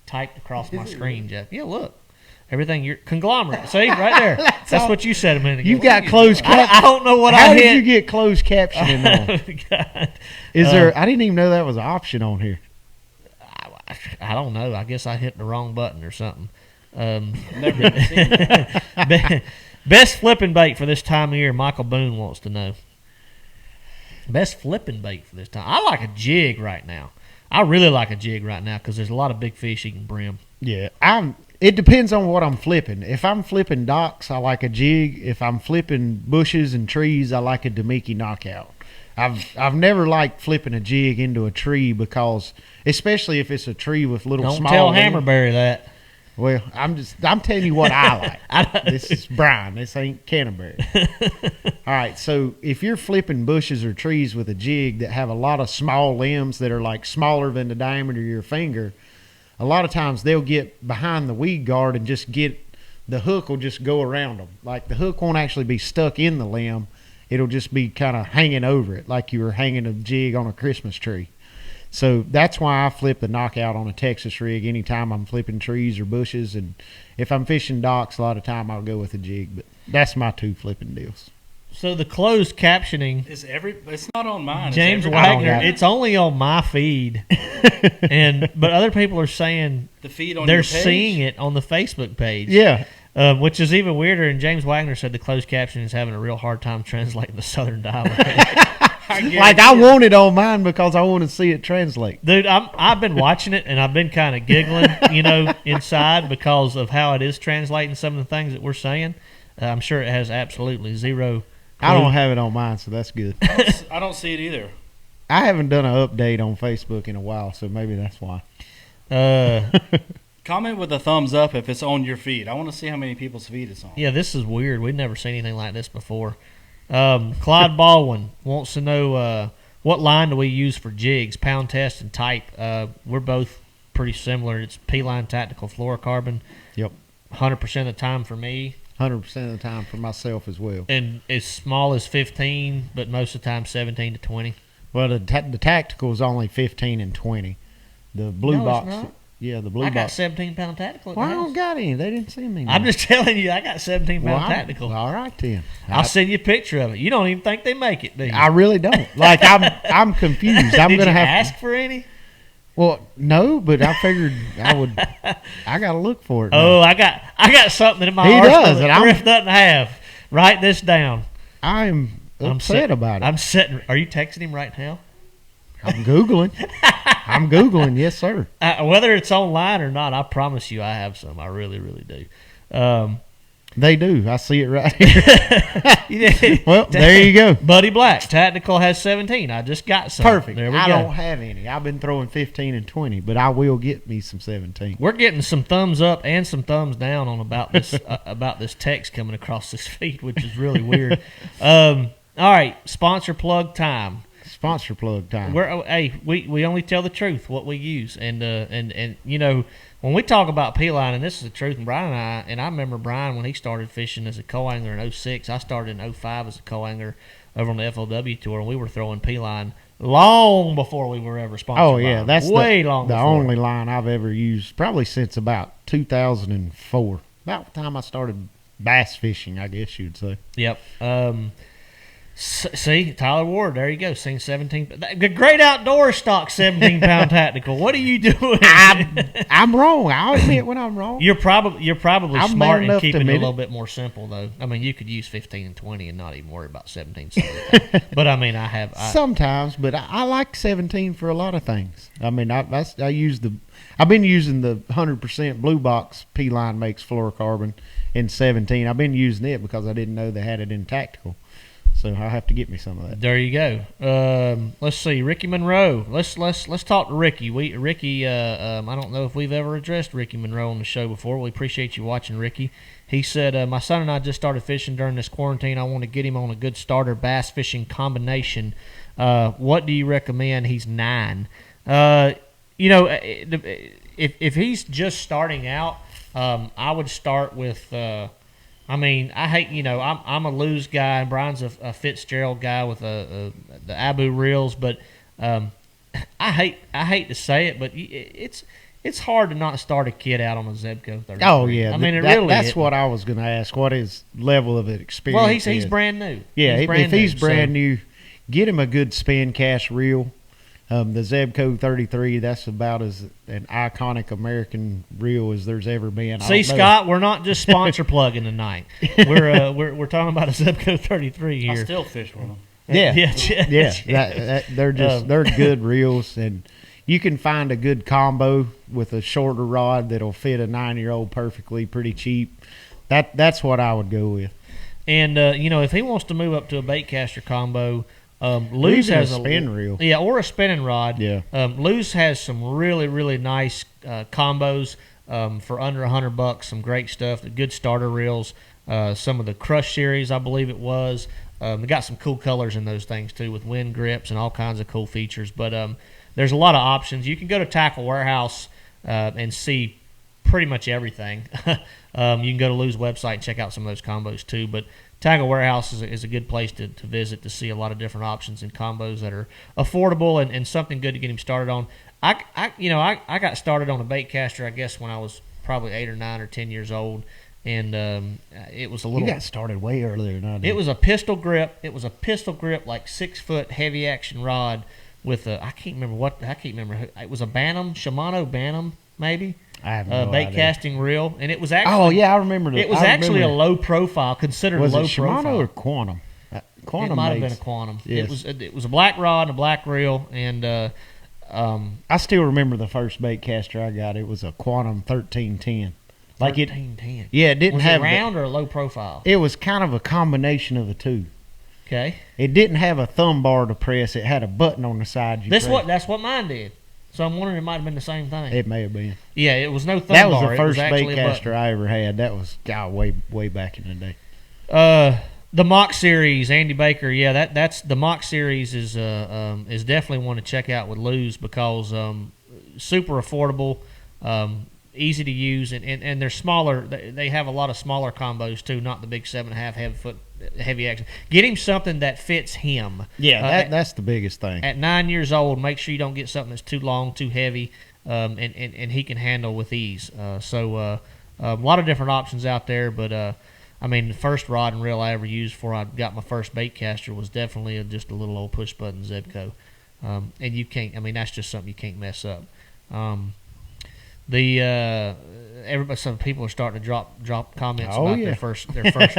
typed across my screen, Jeff. Yeah, look. Everything you're conglomerate. See right there. That's all- what you said a minute ago. You've got closed I don't know what How I did hit. you get closed captioning on? God. Is there? I didn't even know that was an option on here. I don't know. I guess I hit the wrong button or something. Never even seen it. Best flipping bait for this time of year, Michael Boone wants to know. Best flipping bait for this time. I like a jig right now. I really like a jig right now because there's a lot of big fish you can brim. Yeah, It depends on what I'm flipping. If I'm flipping docks, I like a jig. If I'm flipping bushes and trees, I like a Demiki knockout. I've never liked flipping a jig into a tree because, especially if it's a tree with little Don't small. tell limbs. Hammerberry that. Well, I'm telling you what I like. This is Brian. This ain't Canterbury. All right, so if you're flipping bushes or trees with a jig that have a lot of small limbs that are like smaller than the diameter of your finger, a lot of times they'll get behind the weed guard and just the hook will just go around them. Like the hook won't actually be stuck in the limb. It'll just be kind of hanging over it like you were hanging a jig on a Christmas tree. So that's why I flip the knockout on a Texas rig anytime I'm flipping trees or bushes. And if I'm fishing docks, a lot of time I'll go with a jig. But that's my two flipping deals. So the closed captioning, It's not on mine. It's James everybody. Wagner, it's only on my feed, but other people are saying The feed on they're your page? seeing it on the Facebook page. Yeah. Which is even weirder. And James Wagner said the closed caption is having a real hard time translating the Southern dialect. Like I want it on mine because I want to see it translate. Dude, I've been watching it and I've been kind of giggling, inside because of how it is translating some of the things that we're saying. I'm sure it has absolutely zero. I don't have it on mine, so that's good. I don't see it either. I haven't done an update on Facebook in a while, so maybe that's why. Comment with a thumbs up if it's on your feed. I want to see how many people's feed it's on. Yeah, this is weird. We've never seen anything like this before. Clyde Baldwin wants to know what line do we use for jigs, pound test and type. We're both pretty similar. It's P-line tactical fluorocarbon. Yep. 100% of the time for me. 100% of the time for myself as well. And as small as 15, but most of the time 17 to 20. Well, the tactical is only 15 and 20. The blue No, it's box. not. Yeah, the blue I got box. 17-pound tactical at the Well, I house. don't got any. They didn't send me. I'm none. just telling you, I got 17-pound Well, tactical. All right then. I'll send you a picture of it. You don't even think they make it, do you? I really don't. Like I'm confused. I'm Did gonna you have ask for any? Well, no, but I figured I would. I got to look for it. now. Oh, I got something in my He arsenal does, that and I'm- Thrift doesn't have. Write this down. I'm upset about it. I'm sitting. Are you texting him right now? I'm googling. I'm googling. Yes, sir. Whether it's online or not, I promise you, I have some. I really, really do. They do. I see it right here. Well, there you go. Buddy Black Tactical has 17. I just got some. Perfect. There we I go. don't have any. I've been throwing 15 and 20, but I will get me some 17. We're getting some thumbs up and some thumbs down on about this text coming across this feed, which is really weird. All right, sponsor plug time. Sponsor plug time. We only tell the truth, what we use, and when we talk about P-line, and this is the truth, and Brian and I remember Brian when he started fishing as a co-angler in 06. I started in 05 as a co-angler over on the FLW tour, and we were throwing P-line long before we were ever sponsored. Oh yeah, by that's them. Way long the before. only line I've ever used, probably since about 2004. About the time I started bass fishing, I guess you'd say. Yep. See, Tyler Ward, there you go. Seen 17. The Great Outdoor stock 17-pound tactical. What are you doing? I'm wrong. I'll admit when I'm wrong. You're probably I'm smart man in enough to keeping it a admit little it. bit more simple, though. I mean, you could use 15 and 20 and not even worry about 17. But I mean, I Sometimes, but I like 17 for a lot of things. I mean, I use I've been using the 100% Blue Box P-Line makes fluorocarbon in 17. I've been using it because I didn't know they had it in tactical. So I'll have to get me some of that. There you go. Let's see, Ricky Monroe. Let's talk to Ricky. Ricky. I don't know if we've ever addressed Ricky Monroe on the show before. We appreciate you watching, Ricky. He said, "My son and I just started fishing during this quarantine. I want to get him on a good starter bass fishing combination. What do you recommend?" He's 9. If he's just starting out, I would start with. I hate, I'm a Lew's guy, and Brian's a Fitzgerald guy with the Abu reels, but I hate to say it, but it's hard to not start a kid out on a Zebco 33. Oh yeah, that's is. what I was going to ask. What his level of experience? Well, he's brand new. Yeah, if he's brand new, get him a good spin cast reel. The Zebco 33, that's about as an iconic American reel as there's ever been. See, Scott, we're not just sponsor plugging tonight. We're talking about a Zebco 33 here. I still fish with them. Yeah. They're good reels, and you can find a good combo with a shorter rod that'll fit a 9-year-old perfectly, pretty cheap. That's what I would go with. And if he wants to move up to a baitcaster combo. Lew's has a spin reel. Yeah, or a spinning rod. Yeah. Lew's has some really, really nice combos for under $100. Some great stuff. The good starter reels. Some of the Crush series, I believe it was. They got some cool colors in those things too, with wind grips and all kinds of cool features. But there's a lot of options. You can go to Tackle Warehouse and see pretty much everything. You can go to Lew's website and check out some of those combos too. But Tackle Warehouse is a good place to visit to see a lot of different options and combos that are affordable and something good to get him started on. I got started on a bait caster, I guess, when I was probably 8 or 9 or 10 years old, and it was a little. You got started way earlier than I did. It was a pistol grip. It was a pistol grip, like 6-foot heavy action rod with a. I can't remember. It was a Bantam, Shimano Bantam, maybe. I have no bait idea. casting reel, and it was actually. Oh yeah, I remember that. It was actually a low profile, considered was a low it Shimano profile. or Quantum? Quantum. It might have been a Quantum. Yes. It was a black rod and a black reel, and I still remember the first bait caster I got. It was a Quantum 1310. Like 1310. Yeah, it didn't was have it round or a low profile. It was kind of a combination of the two. Okay. It didn't have a thumb bar to press. It had a button on the side. That's what mine did. So I'm wondering, it might have been the same thing. It may have been. Yeah, it was no thumb That was bar. the first actually bait caster I ever had. That was way back in the day. The Mock Series, Andy Baker. Yeah, that's the Mock Series is definitely one to check out with Lew's because super affordable, easy to use, and they're smaller. They have a lot of smaller combos too, not the big 7.5 heavy action. Get him something that fits him. Yeah, that's the biggest thing. At 9 years old, make sure you don't get something that's too long, too heavy, and he can handle with ease. So a lot of different options out there, but the first rod and reel I ever used before I got my first bait caster was definitely just a little old push button Zebco, and you can't. That's just something you can't mess up. Some people are starting to drop comments about their first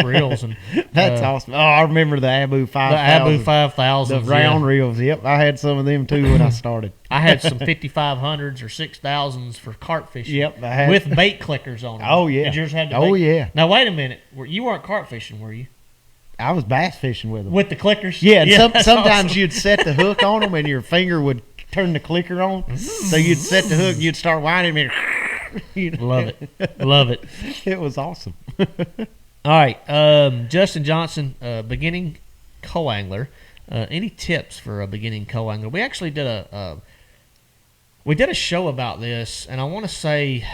reels, and that's awesome. Oh, I remember the Abu 5000. The Abu 5000, the round reels. Yep, I had some of them too when I started. I had some 5500s or 6000s for carp fishing. Yep, I had with bait clickers on them. Oh yeah. Did yours have the Oh bait? yeah. Now wait a minute, you weren't carp fishing, were you? I was bass fishing with them. With the clickers? Yeah. Sometimes awesome. You'd set the hook on them and your finger would turn the clicker on. So you'd set the hook and you'd start winding and Love it. It was awesome. All right, Justin Johnson, beginning co-angler. Any tips for a beginning co-angler? We actually did a show about this, and I want to say,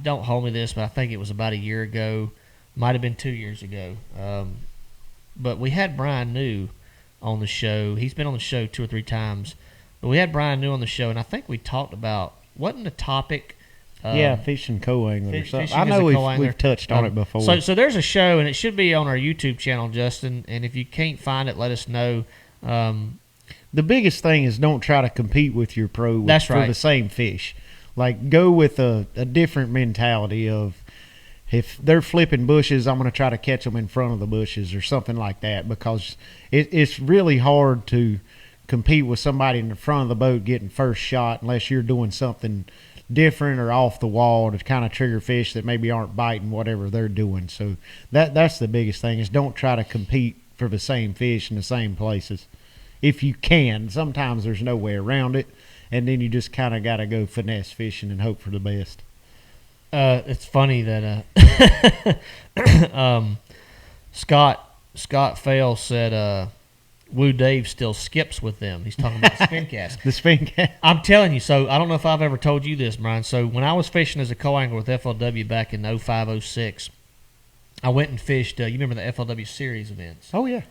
don't hold me to this, but I think it was about a year ago, might have been 2 years ago. But we had Brian New on the show. He's been on the show 2 or 3 times, but we had Brian New on the show, and I think we talked about, wasn't the topic? Fishing co-angler or something. Fishing I know as a we've touched on it before. So there's a show, and it should be on our YouTube channel, Justin. And if you can't find it, let us know. The biggest thing is don't try to compete with your pro for the same fish. Like, go with a different mentality of, if they're flipping bushes, I'm going to try to catch them in front of the bushes or something like that, because it's really hard to compete with somebody in the front of the boat getting first shot unless you're doing something different or off the wall to kind of trigger fish that maybe aren't biting whatever they're doing. So that's the biggest thing, is don't try to compete for the same fish in the same places. If you can, sometimes there's no way around it, and then you just kind of got to go finesse fishing and hope for the best. It's funny that Scott Fail said Woo Dave still skips with them. He's talking about the spin cast. The spin cast. I'm telling you, so I don't know if I've ever told you this, Brian. So when I was fishing as a co-angler with FLW back in 05, 06, I went and fished, you remember the FLW series events? Oh, yeah.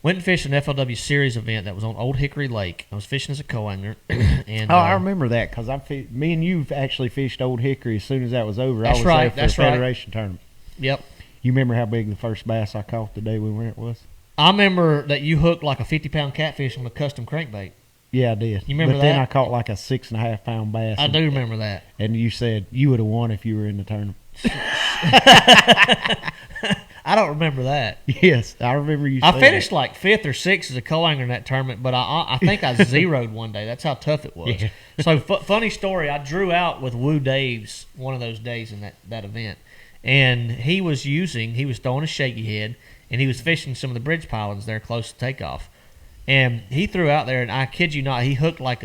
Went and fished an FLW series event that was on Old Hickory Lake. I was fishing as a co-angler. And, I remember that, because me and you actually fished Old Hickory as soon as that was over. That's I was right, there for that's the Federation tournament. Yep. You remember how big the first bass I caught the day we went was? I remember that you hooked like a 50-pound catfish on a custom crankbait. Yeah, I did. You remember but that? then I caught like a 6.5-pound bass. I do remember that. And you said you would have won if you were in the tournament. I don't remember that. Yes, I remember you saying I finished like 5th or 6th as a co-angler in that tournament, but I think I zeroed one day. That's how tough it was. Yeah. So, funny story, I drew out with Woo Dave's one of those days in that event, and he was throwing a shaky head, and he was fishing some of the bridge pilings there close to takeoff. And he threw out there, and I kid you not, he hooked like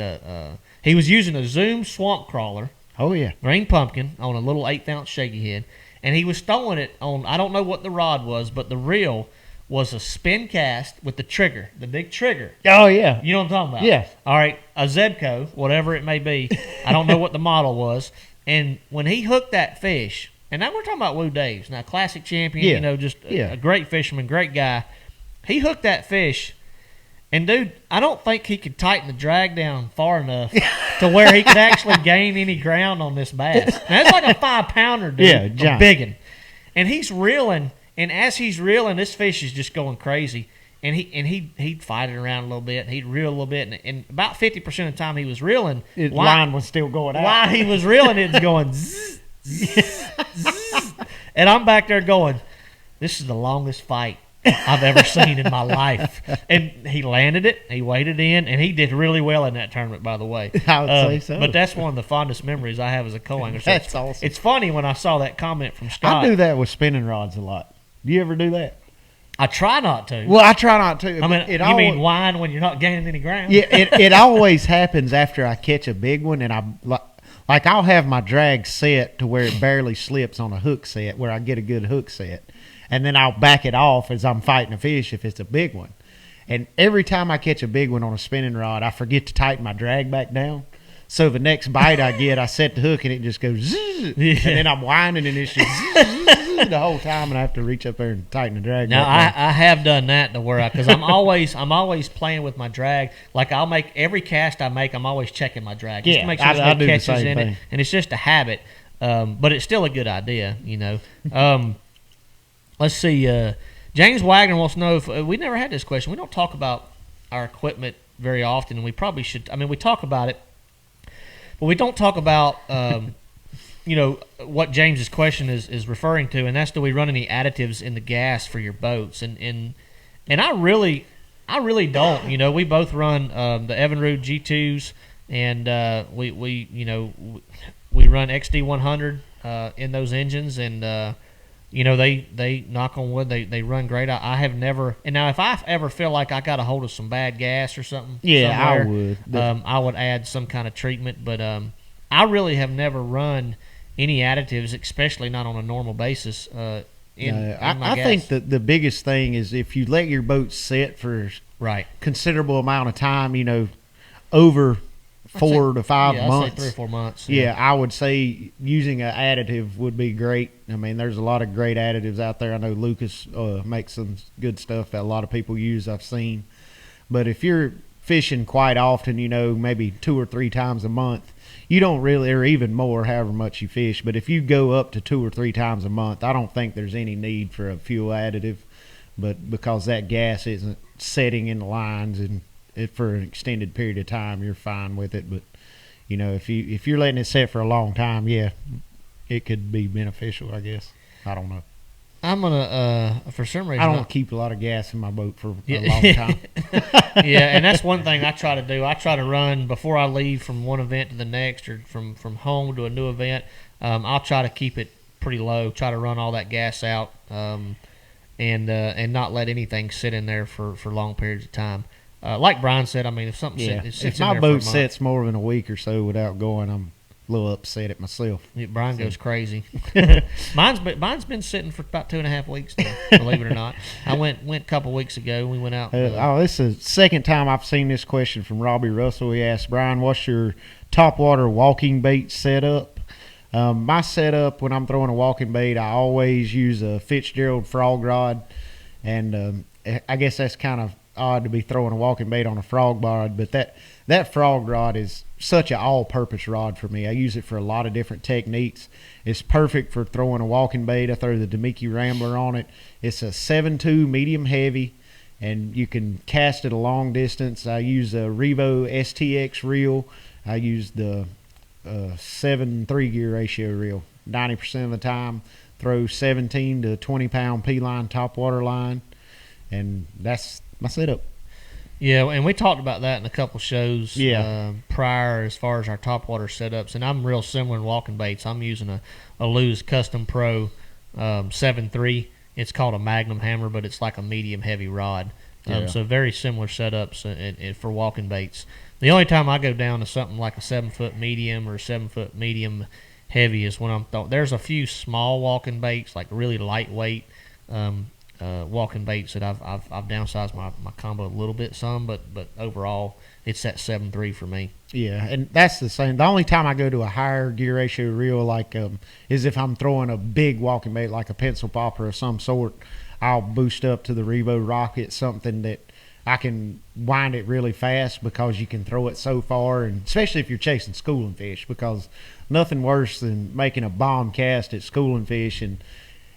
he was using a Zoom swamp crawler, Oh, yeah. green pumpkin, on a little 1/8-ounce shaky head. And he was throwing it on, I don't know what the rod was, but the reel was a spin cast with the trigger, the big trigger. Oh, yeah. You know what I'm talking about? Yes. All right, a Zebco, whatever it may be. I don't know what the model was. And when he hooked that fish, and now we're talking about Woo Daves, now classic champion, Yeah. just Yeah. a great fisherman, great guy. He hooked that fish, and dude, I don't think he could tighten the drag down far enough to where he could actually gain any ground on this bass. Now, it's like a 5-pounder, dude. Yeah, a giant. big one. And he's reeling, and as he's reeling, this fish is just going crazy. And he'd fight it around a little bit, and he'd reel a little bit, and about 50% of the time he was reeling, Line was still going out. while he was reeling, it's going zzz, zzz, zzz. And I'm back there going, this is the longest fight I've ever seen in my life. And he landed it, he waded in, and he did really well in that tournament, by the way. I would say so. But that's one of the fondest memories I have as a co-angler. So That's awesome. It's funny when I saw that comment from Scott. I do that with spinning rods a lot. Do you ever do that? I try not to. Well, I try not to. I mean, you mean whine when you're not gaining any ground? Yeah, it always happens after I catch a big one, and I'll have my drag set to where it barely slips on a hook set, where I get a good hook set, and then I'll back it off as I'm fighting a fish if it's a big one. And every time I catch a big one on a spinning rod, I forget to tighten my drag back down. So the next bite I get, I set the hook and it just goes zzz, Yeah. and then I'm whining and it's just zzz the whole time, and I have to reach up there and tighten the drag. Now back down. I have done that to where because I'm always playing with my drag. Like I'll make every cast I make, I'm always checking my drag just Yeah, to make sure I there's do no the catches same in thing. it, and it's just a habit. But it's still a good idea, Let's see. James Wagner wants to know if we never had this question. We don't talk about our equipment very often, and we probably should. I mean, we talk about it, but we don't talk about what James's question is referring to, and that's, do we run any additives in the gas for your boats? And I really don't. We both run the Evinrude G2s, and we run XD100 in those engines, and they knock on wood, they run great. I have never, and now if I ever feel like I got a hold of some bad gas or something, I somewhere, would. I would add some kind of treatment, but I really have never run any additives, especially not on a normal basis. In my I gas. think that the biggest thing is if you let your boat sit for right. considerable amount of time, over 4 to 5 I'd months. say 3 or 4 months. Yeah, I would say using an additive would be great. I mean, there's a lot of great additives out there. I know Lucas makes some good stuff that a lot of people use, I've seen. But if you're fishing quite often, maybe 2 or 3 times a month, you don't really, or even more, however much you fish. But if you go up to 2 or 3 times a month, I don't think there's any need for a fuel additive. But because that gas isn't setting in the lines and for an extended period of time, you're fine with it. But if you're letting it set for a long time, yeah, it could be beneficial, I guess. I don't know. I'm gonna for some reason I don't keep a lot of gas in my boat for a long Yeah. time. Yeah, and that's one thing I try to do. I try to run before I leave from one event to the next, or from home to a new event. I'll try to keep it pretty low. Try to run all that gas out, and not let anything sit in there for long periods of time. Like Brian said, I mean, if something sits If in my there boat for a month, sits more than a week or so without going, I'm a little upset at myself. Brian goes crazy. mine's been sitting for about 2.5 weeks now, believe it or not. I went a couple weeks ago. We went out. This is the second time I've seen this question from Robbie Russell. He asked, Brian, what's your topwater walking bait setup? My setup when I'm throwing a walking bait, I always use a Fitzgerald frog rod, and I guess that's kind of odd to be throwing a walking bait on a frog rod, but that frog rod is such an all-purpose rod for me. I use it for a lot of different techniques. It's perfect for throwing a walking bait. I throw the Demiki Rambler on it. It's a 7.2 medium heavy, and you can cast it a long distance. I use a Revo STX reel. I use the 7-3 gear ratio reel 90% of the time. Throw 17 to 20 pound P-line topwater line, and that's my setup. Yeah, and we talked about that in a couple shows Yeah. prior as far as our topwater setups, and I'm real similar in walking baits. I'm using a Lew's Custom Pro 7.3. It's called a Magnum hammer, but it's like a medium heavy rod. So very similar setups for walking baits. The only time I go down to something like a 7-foot medium or a 7-foot medium heavy is when there's a few small walking baits, like really lightweight walking baits that I've downsized my combo a little bit but overall it's that 7.3 for me. Yeah, and that's the same. The only time I go to a higher gear ratio reel is if I'm throwing a big walking bait like a pencil popper of some sort. I'll boost up to the Revo Rocket, something that I can wind it really fast because you can throw it so far, and especially if you're chasing schooling fish, because nothing worse than making a bomb cast at schooling fish and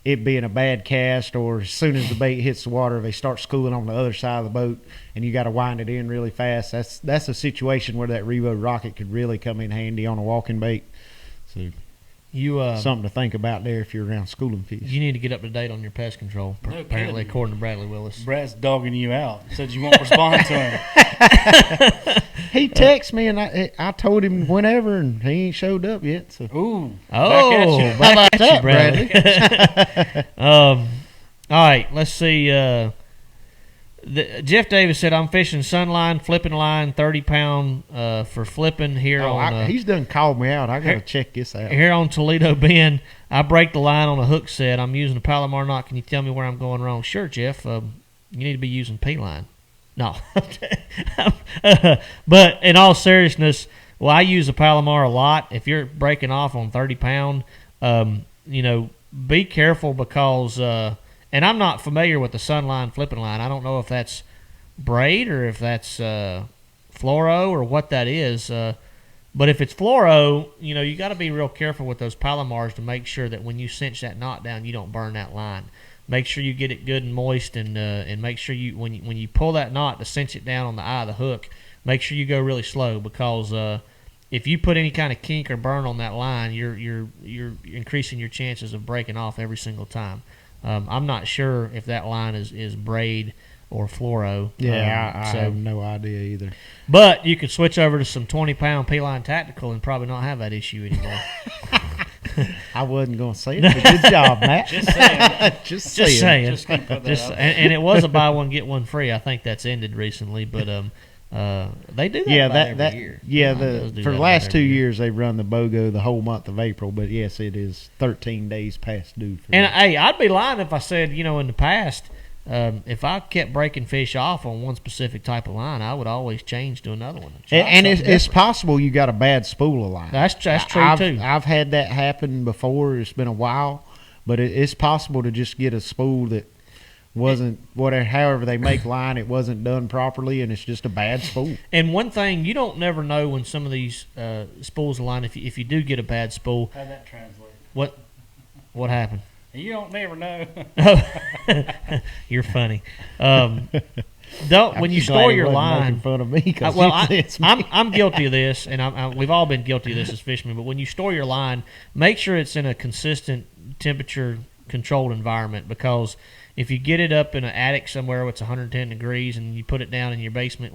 it being a bad cast, or as soon as the bait hits the water, they start schooling on the other side of the boat, and you got to wind it in really fast. That's a situation where that Revo Rocket could really come in handy on a walking bait. So something to think about there if you're around schooling fish. You need to get up to date on your pest control. No apparently, kidding. according to Bradley Willis. Brad's dogging you out. Said you won't respond to him. He texted me, and I told him whenever, and he ain't showed up yet. So Ooh. Oh, back back at at you, you, Bradley. All right, let's see. Jeff Davis said, I'm fishing sunline, flipping line, 30-pound for flipping here on... he's done called me out. I got to check this out. Here on Toledo Bend. I break the line on a hook set. I'm using a Palomar knot. Can you tell me where I'm going wrong? Sure, Jeff. You need to be using P-line. No. But in all seriousness, well, I use a Palomar a lot. If you're breaking off on 30-pound, be careful because... and I'm not familiar with the sunline flipping line. I don't know if that's braid or if that's fluoro or what that is. But if it's fluoro, you got to be real careful with those Palomars to make sure that when you cinch that knot down, you don't burn that line. Make sure you get it good and moist, and make sure when you pull that knot to cinch it down on the eye of the hook, make sure you go really slow, because if you put any kind of kink or burn on that line, you're increasing your chances of breaking off every single time. I'm not sure if that line is braid or fluoro. Yeah, I have no idea either. But you could switch over to some 20-pound P-line tactical and probably not have that issue anymore. I wasn't going to say it, but good job, Matt. Just saying. Just saying. Just gonna put that out. And it was a buy one get one free. I think that's ended recently, but they do that every year. Yeah, Mine does for that the last about 2 every year. years they've run the BOGO the whole month of April, but yes, it is 13 days past due. And hey, I'd be lying if I said, in the past, if I kept breaking fish off on one specific type of line, I would always change to another one. and it's possible you got a bad spool of line. That's true too. I've had that happen before. It's been a while, but it's possible to just get a spool that wasn't however they make line, it wasn't done properly, and it's just a bad spool. And one thing, you don't never know when some of these spools of line, if you do get a bad spool, How'd that translate? what happened? You don't never know. You're funny. When you store your line, making fun of me, I'm guilty of this, and we've all been guilty of this as fishermen. But when you store your line, make sure it's in a consistent temperature controlled environment, because if you get it up in an attic somewhere where it's 110 degrees and you put it down in your basement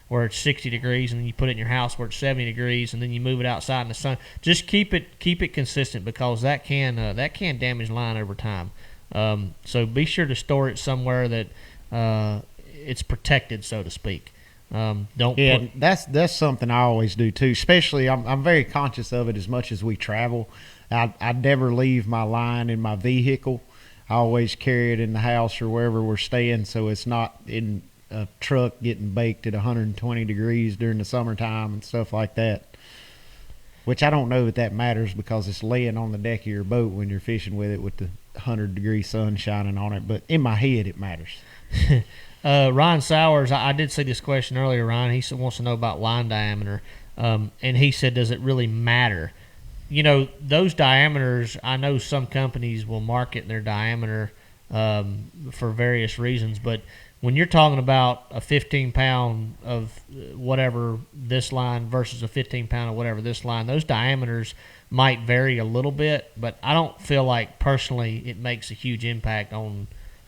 where it's 60 degrees, and then you put it in your house where it's 70 degrees, and then you move it outside in the sun, just keep it consistent, because that can damage line over time. So be sure to store it somewhere that it's protected, so to speak. That's something I always do too. Especially, I'm very conscious of it as much as we travel. I never leave my line in my vehicle. I always carry it in the house or wherever we're staying, so it's not in a truck getting baked at 120 degrees during the summertime and stuff like that. Which I don't know that matters, because it's laying on the deck of your boat when you're fishing with it with the 100-degree sun shining on it. But in my head, it matters. Ryan Sowers, I did see this question earlier, Ryan. He wants to know about line diameter, and he said, does it really matter? Those diameters, I know some companies will market their diameter for various reasons, but when you're talking about a 15-pound of whatever this line versus a 15-pound of whatever this line, those diameters might vary a little bit, but I don't feel like personally it makes a huge impact on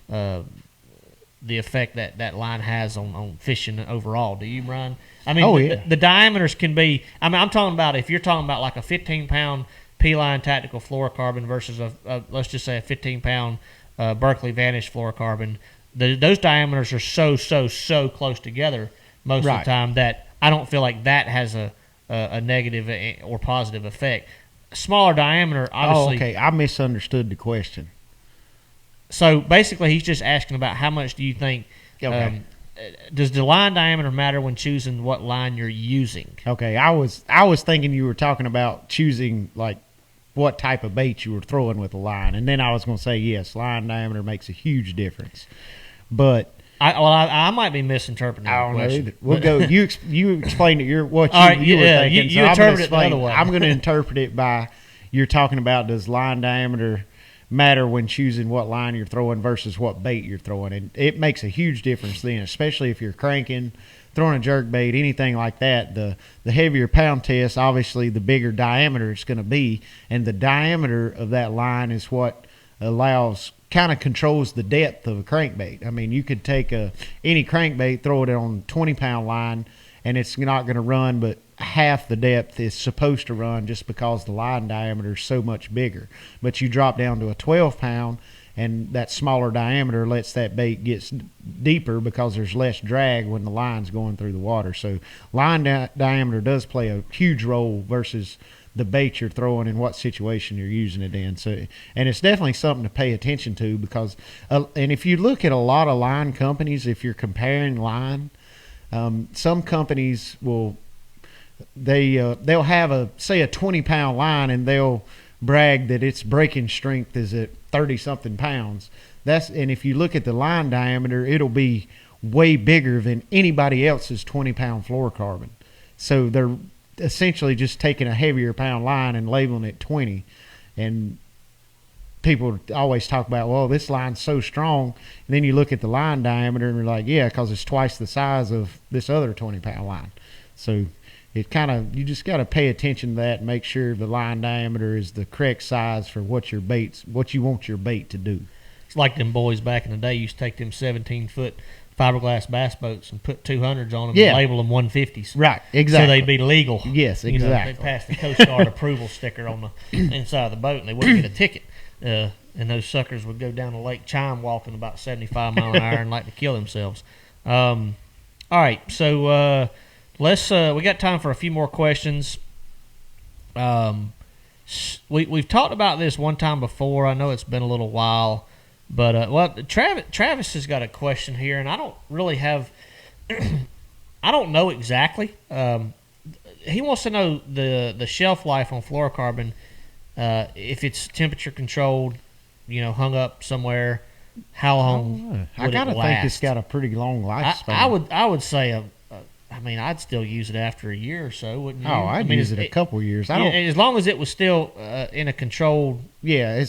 the effect that line has on fishing overall. Do you, Brian? I mean, the diameters can be. I mean, I'm talking about if you're talking about like a 15-pound P-line tactical fluorocarbon versus a let's just say a 15-pound Berkeley Vanish fluorocarbon. Those diameters are so close together most of the time that I don't feel like that has a negative or positive effect. Smaller diameter, obviously. Oh, okay. I misunderstood the question. So basically, he's just asking about how much do you think. Okay. Does the line diameter matter when choosing what line you're using? Okay, I was thinking you were talking about choosing like what type of bait you were throwing with the line, and then I was going to say yes, line diameter makes a huge difference. But I might be misinterpreting. I don't the question. know. We'll go. You explain it. You were thinking. You interpret it the other way. I'm going to interpret it by you're talking about does line diameter matter when choosing what line you're throwing versus what bait you're throwing, and it makes a huge difference then, especially if you're cranking, throwing a jerk bait, anything like that. The heavier pound test, obviously the bigger diameter it's going to be, and the diameter of that line is what kind of controls the depth of a crankbait. I mean, you could take any crankbait, throw it on a 20-pound line, and it's not going to run but half the depth it's supposed to run, just because the line diameter is so much bigger. But you drop down to a 12-pound, and that smaller diameter lets that bait get deeper because there's less drag when the line's going through the water. So line diameter does play a huge role versus the bait you're throwing and what situation you're using it in. So, and it's definitely something to pay attention to, because and if you look at a lot of line companies, if you're comparing line, some companies will they'll have a 20-pound line, and they'll brag that its breaking strength is at 30-something pounds. And if you look at the line diameter, it'll be way bigger than anybody else's 20-pound fluorocarbon. So they're essentially just taking a heavier pound line and labeling it 20. And people always talk about, well, this line's so strong. And then you look at the line diameter and you're like, yeah, because it's twice the size of this other 20-pound line. So you just got to pay attention to that and make sure the line diameter is the correct size for what you want your bait to do. It's like them boys back in the day used to take them 17-foot fiberglass bass boats and put 200s on them and label them 150s. Right, exactly. So they'd be legal. Yes, exactly. They'd pass the Coast Guard approval sticker on the inside of the boat, and they wouldn't get a ticket. And those suckers would go down the lake chime walking about 75 miles an hour and like to kill themselves. All right, so let's. We got time for a few more questions. We've talked about this one time before. I know it's been a little while, but Travis has got a question here, and I don't really have. I don't know exactly. He wants to know the shelf life on fluorocarbon, if it's temperature controlled, hung up somewhere. How long? I gotta think it's got a pretty long lifespan. I would say I'd still use it after a year or so, wouldn't you? I'd use it a couple years. As long as it was still in a controlled. Yeah,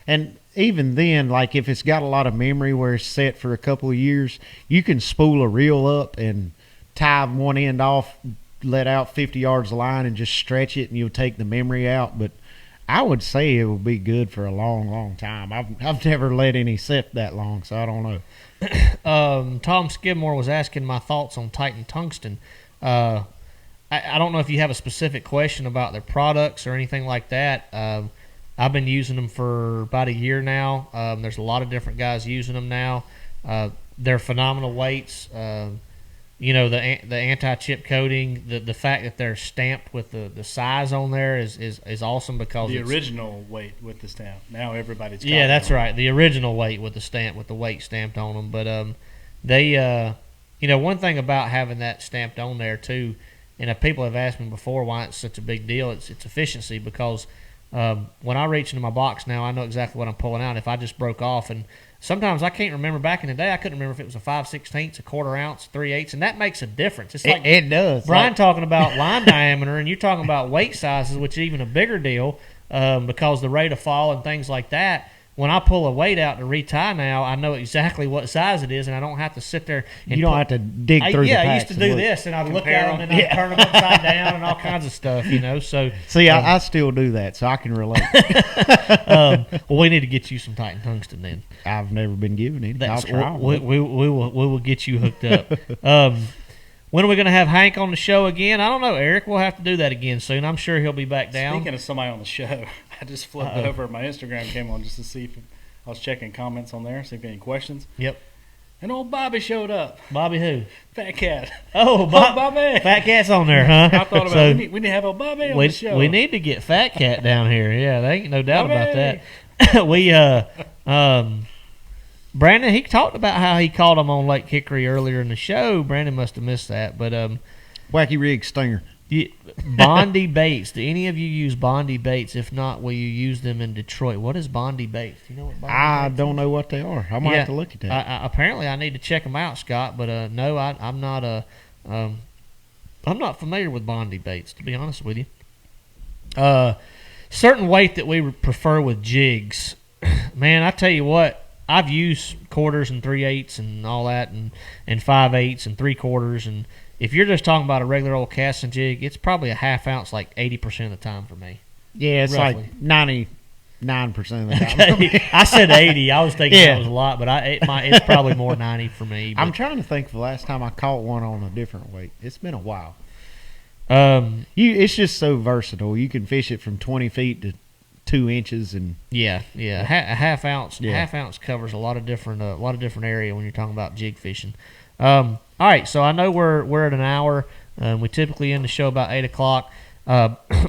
and even then, like if it's got a lot of memory where it's set for a couple of years, you can spool a reel up and tie one end off, let out 50 yards of line, and just stretch it, and you'll take the memory out. But I would say it would be good for a long, long time. I've never let any sit that long, so I don't know. Tom Skidmore was asking my thoughts on Titan Tungsten. I don't know if you have a specific question about their products or anything like that. I've been using them for about a year now. There's a lot of different guys using them now. They're phenomenal weights. The anti-chip coating, the fact that they're stamped with the size on there is awesome because the original weight with the stamp. Now everybody's that's right. The original weight with the stamp with the weight stamped on them. But they one thing about having that stamped on there too, and if people have asked me before why it's such a big deal, it's efficiency because when I reach into my box now, I know exactly what I'm pulling out. If I just broke off, and sometimes I can't remember. Back in the day, I couldn't remember if it was a 5/16, a quarter ounce, 3/8, and that makes a difference. It's like it does. Brian talking about line diameter, and you're talking about weight sizes, which is even a bigger deal because the rate of fall and things like that. When I pull a weight out to retie now, I know exactly what size it is, and I don't have to sit there. And you don't have to dig through the packs. I used to do this, and I'd look at them, and I'd turn them upside down and all kinds of stuff, So see, I still do that, so I can relate. Well, we need to get you some Titan Tungsten then. I've never been given any. I'll try. We will get you hooked up. When are we going to have Hank on the show again? I don't know, Eric. We'll have to do that again soon. I'm sure he'll be back down. Speaking of somebody on the show, I just flipped over. My Instagram came on just to see if I was checking comments on there, see if any questions. Yep. And old Bobby showed up. Bobby who? Fat Cat. Oh, Bobby. Fat Cat's on there, huh? I thought about it. We need to have a Bobby on the show. We need to get Fat Cat down here. Yeah, there ain't no doubt about that. Brandon, he talked about how he caught him on Lake Hickory earlier in the show. Brandon must have missed that. But Wacky Rig Stinger. Bondi baits. Do any of you use Bondi baits? If not, will you use them in Detroit? What is Bondi baits? Do you know what Bondi I baits don't know what they are. I might have to look at that. Apparently, I need to check them out, Scott. But no, I'm not I'm not familiar with Bondi baits, to be honest with you. Certain weight that we prefer with jigs. Man, I tell you what. I've used quarters and 3/8 and all that, and 5/8 and 3/4, and if you're just talking about a regular old casting jig, it's probably a half ounce, like 80% of the time for me. Yeah, it's roughly. like 99% of the time. Okay. I said 80. I was thinking that was a lot, but it's probably more 90 for me. But. I'm trying to think of the last time I caught one on a different weight. It's been a while. It's just so versatile. You can fish it from 20 feet to 2 inches, and a half ounce. Half ounce covers a lot of different area when you're talking about jig fishing. All right, so I know we're at an hour. We typically end the show about 8 o'clock.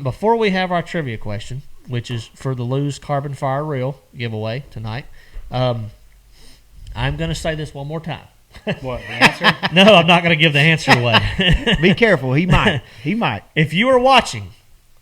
Before we have our trivia question, which is for the Lew's Carbon Fire Reel giveaway tonight, I'm going to say this one more time. What, the answer? No, I'm not going to give the answer away. Be careful. He might. If you are watching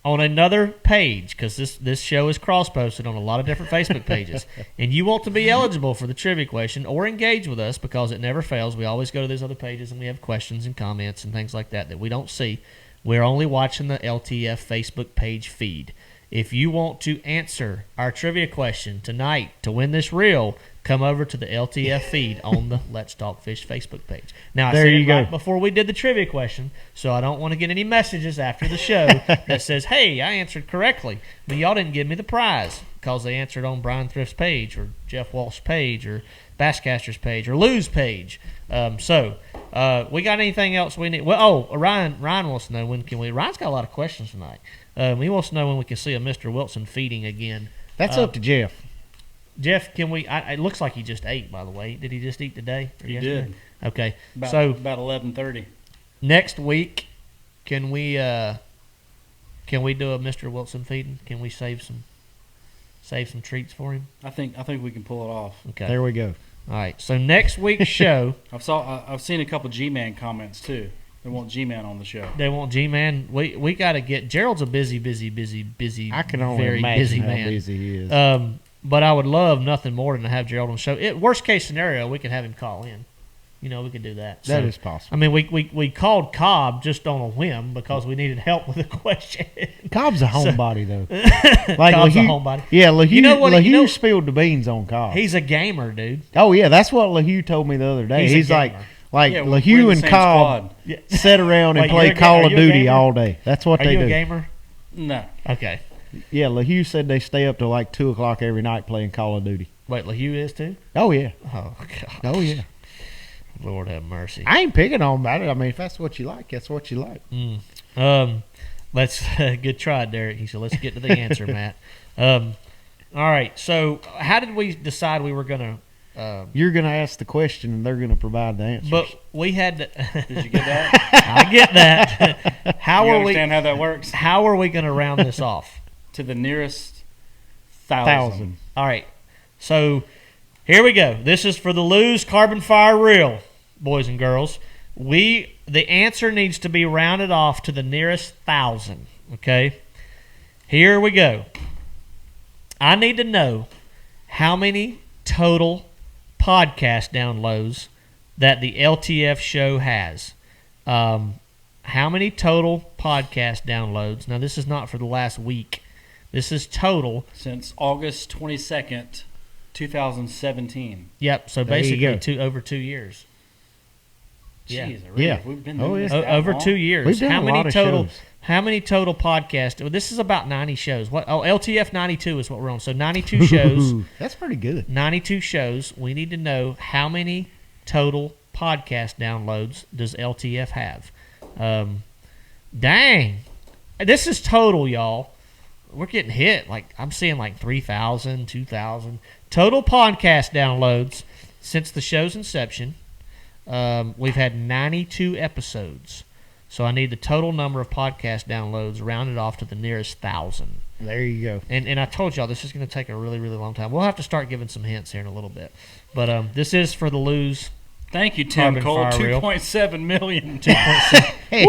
on another page, because this show is cross-posted on a lot of different Facebook pages, and you want to be eligible for the trivia question or engage with us, because it never fails. We always go to these other pages and we have questions and comments and things like that we don't see. We're only watching the LTF Facebook page feed. If you want to answer our trivia question tonight to win this reel, come over to the LTF feed on the Let's Talk Fish Facebook page. Now, I said it right before we did the trivia question, so I don't want to get any messages after the show that says, hey, I answered correctly, but y'all didn't give me the prize because they answered on Bryan Thrift's page or Jeff Walsh's page or Basscaster's page or Lou's page. We got anything else we need? Well, Ryan wants to know when can we. Ryan's got a lot of questions tonight. He wants to know when we can see a Mr. Wilson feeding again. That's up to Jeff. Jeff, can we? It looks like he just ate. By the way, did he just eat today? He did. Okay, about 11:30. Next week, can we do a Mr. Wilson feeding? Can we save some treats for him? I think we can pull it off. Okay, there we go. All right, so next week's show. I've seen a couple G-Man comments too. They want G-Man on the show. They want G-Man. We got to get Gerald's a busy. I can only very imagine busy how man. busy he is. But I would love nothing more than to have Gerald on the show. Worst case scenario, we could have him call in. We could do that. That is possible. I mean, we called Cobb just on a whim because we needed help with a question. Cobb's a homebody, though. Cobb's a homebody. Yeah, LaHue spilled the beans on Cobb. He's a gamer, dude. Oh, yeah, that's what LaHue told me the other day. He's like LaHue and Cobb sit around and play Call of Duty all day. That's what they do. Are you a gamer? No. Okay. Yeah, LaHue said they stay up till like 2 o'clock every night playing Call of Duty. Wait, LaHue is too? Oh yeah, Oh, God. oh yeah. Lord have mercy. I ain't picking on about it. I mean, if that's what you like, that's what you like. Let's good try, Derek. He said, "Let's get to the answer, Matt." All right. So, how did we decide we were gonna? You're gonna ask the question, and they're gonna provide the answers. But we had. To, Did you get that? I get that. How You are understand we? how that works? How are we gonna round this off? To the nearest 1,000. All right. So, here we go. This is for the Lose Carbon Fire Reel, boys and girls. The answer needs to be rounded off to the nearest 1,000. Okay. Here we go. I need to know how many total podcast downloads that the LTF show has. How many total podcast downloads? Now, this is not for the last week. This is total. Since August 22nd, 2017. Yep. So There you go. basically over 2 years. Yeah. Jeez, really? Yeah. We've been Oh, doing yeah. this that Over long? 2 years. We've done a lot of shows. How many total podcasts? Well, this is about 90 shows. What? Oh, LTF 92 is what we're on. So 92 shows. Ooh, that's pretty good. 92 shows. We need to know how many total podcast downloads does LTF have. Dang. This is total, y'all. We're getting hit. Like I'm seeing like 3,000, 2,000. Total podcast downloads since the show's inception. We've had 92 episodes. So I need the total number of podcast downloads rounded off to the nearest 1,000. There you go. And I told y'all this is going to take a really, really long time. We'll have to start giving some hints here in a little bit. But this is for the Lose. Thank you, Tim Carbon Cole. Fire Reel. 2.7 million. 2.6. Hey,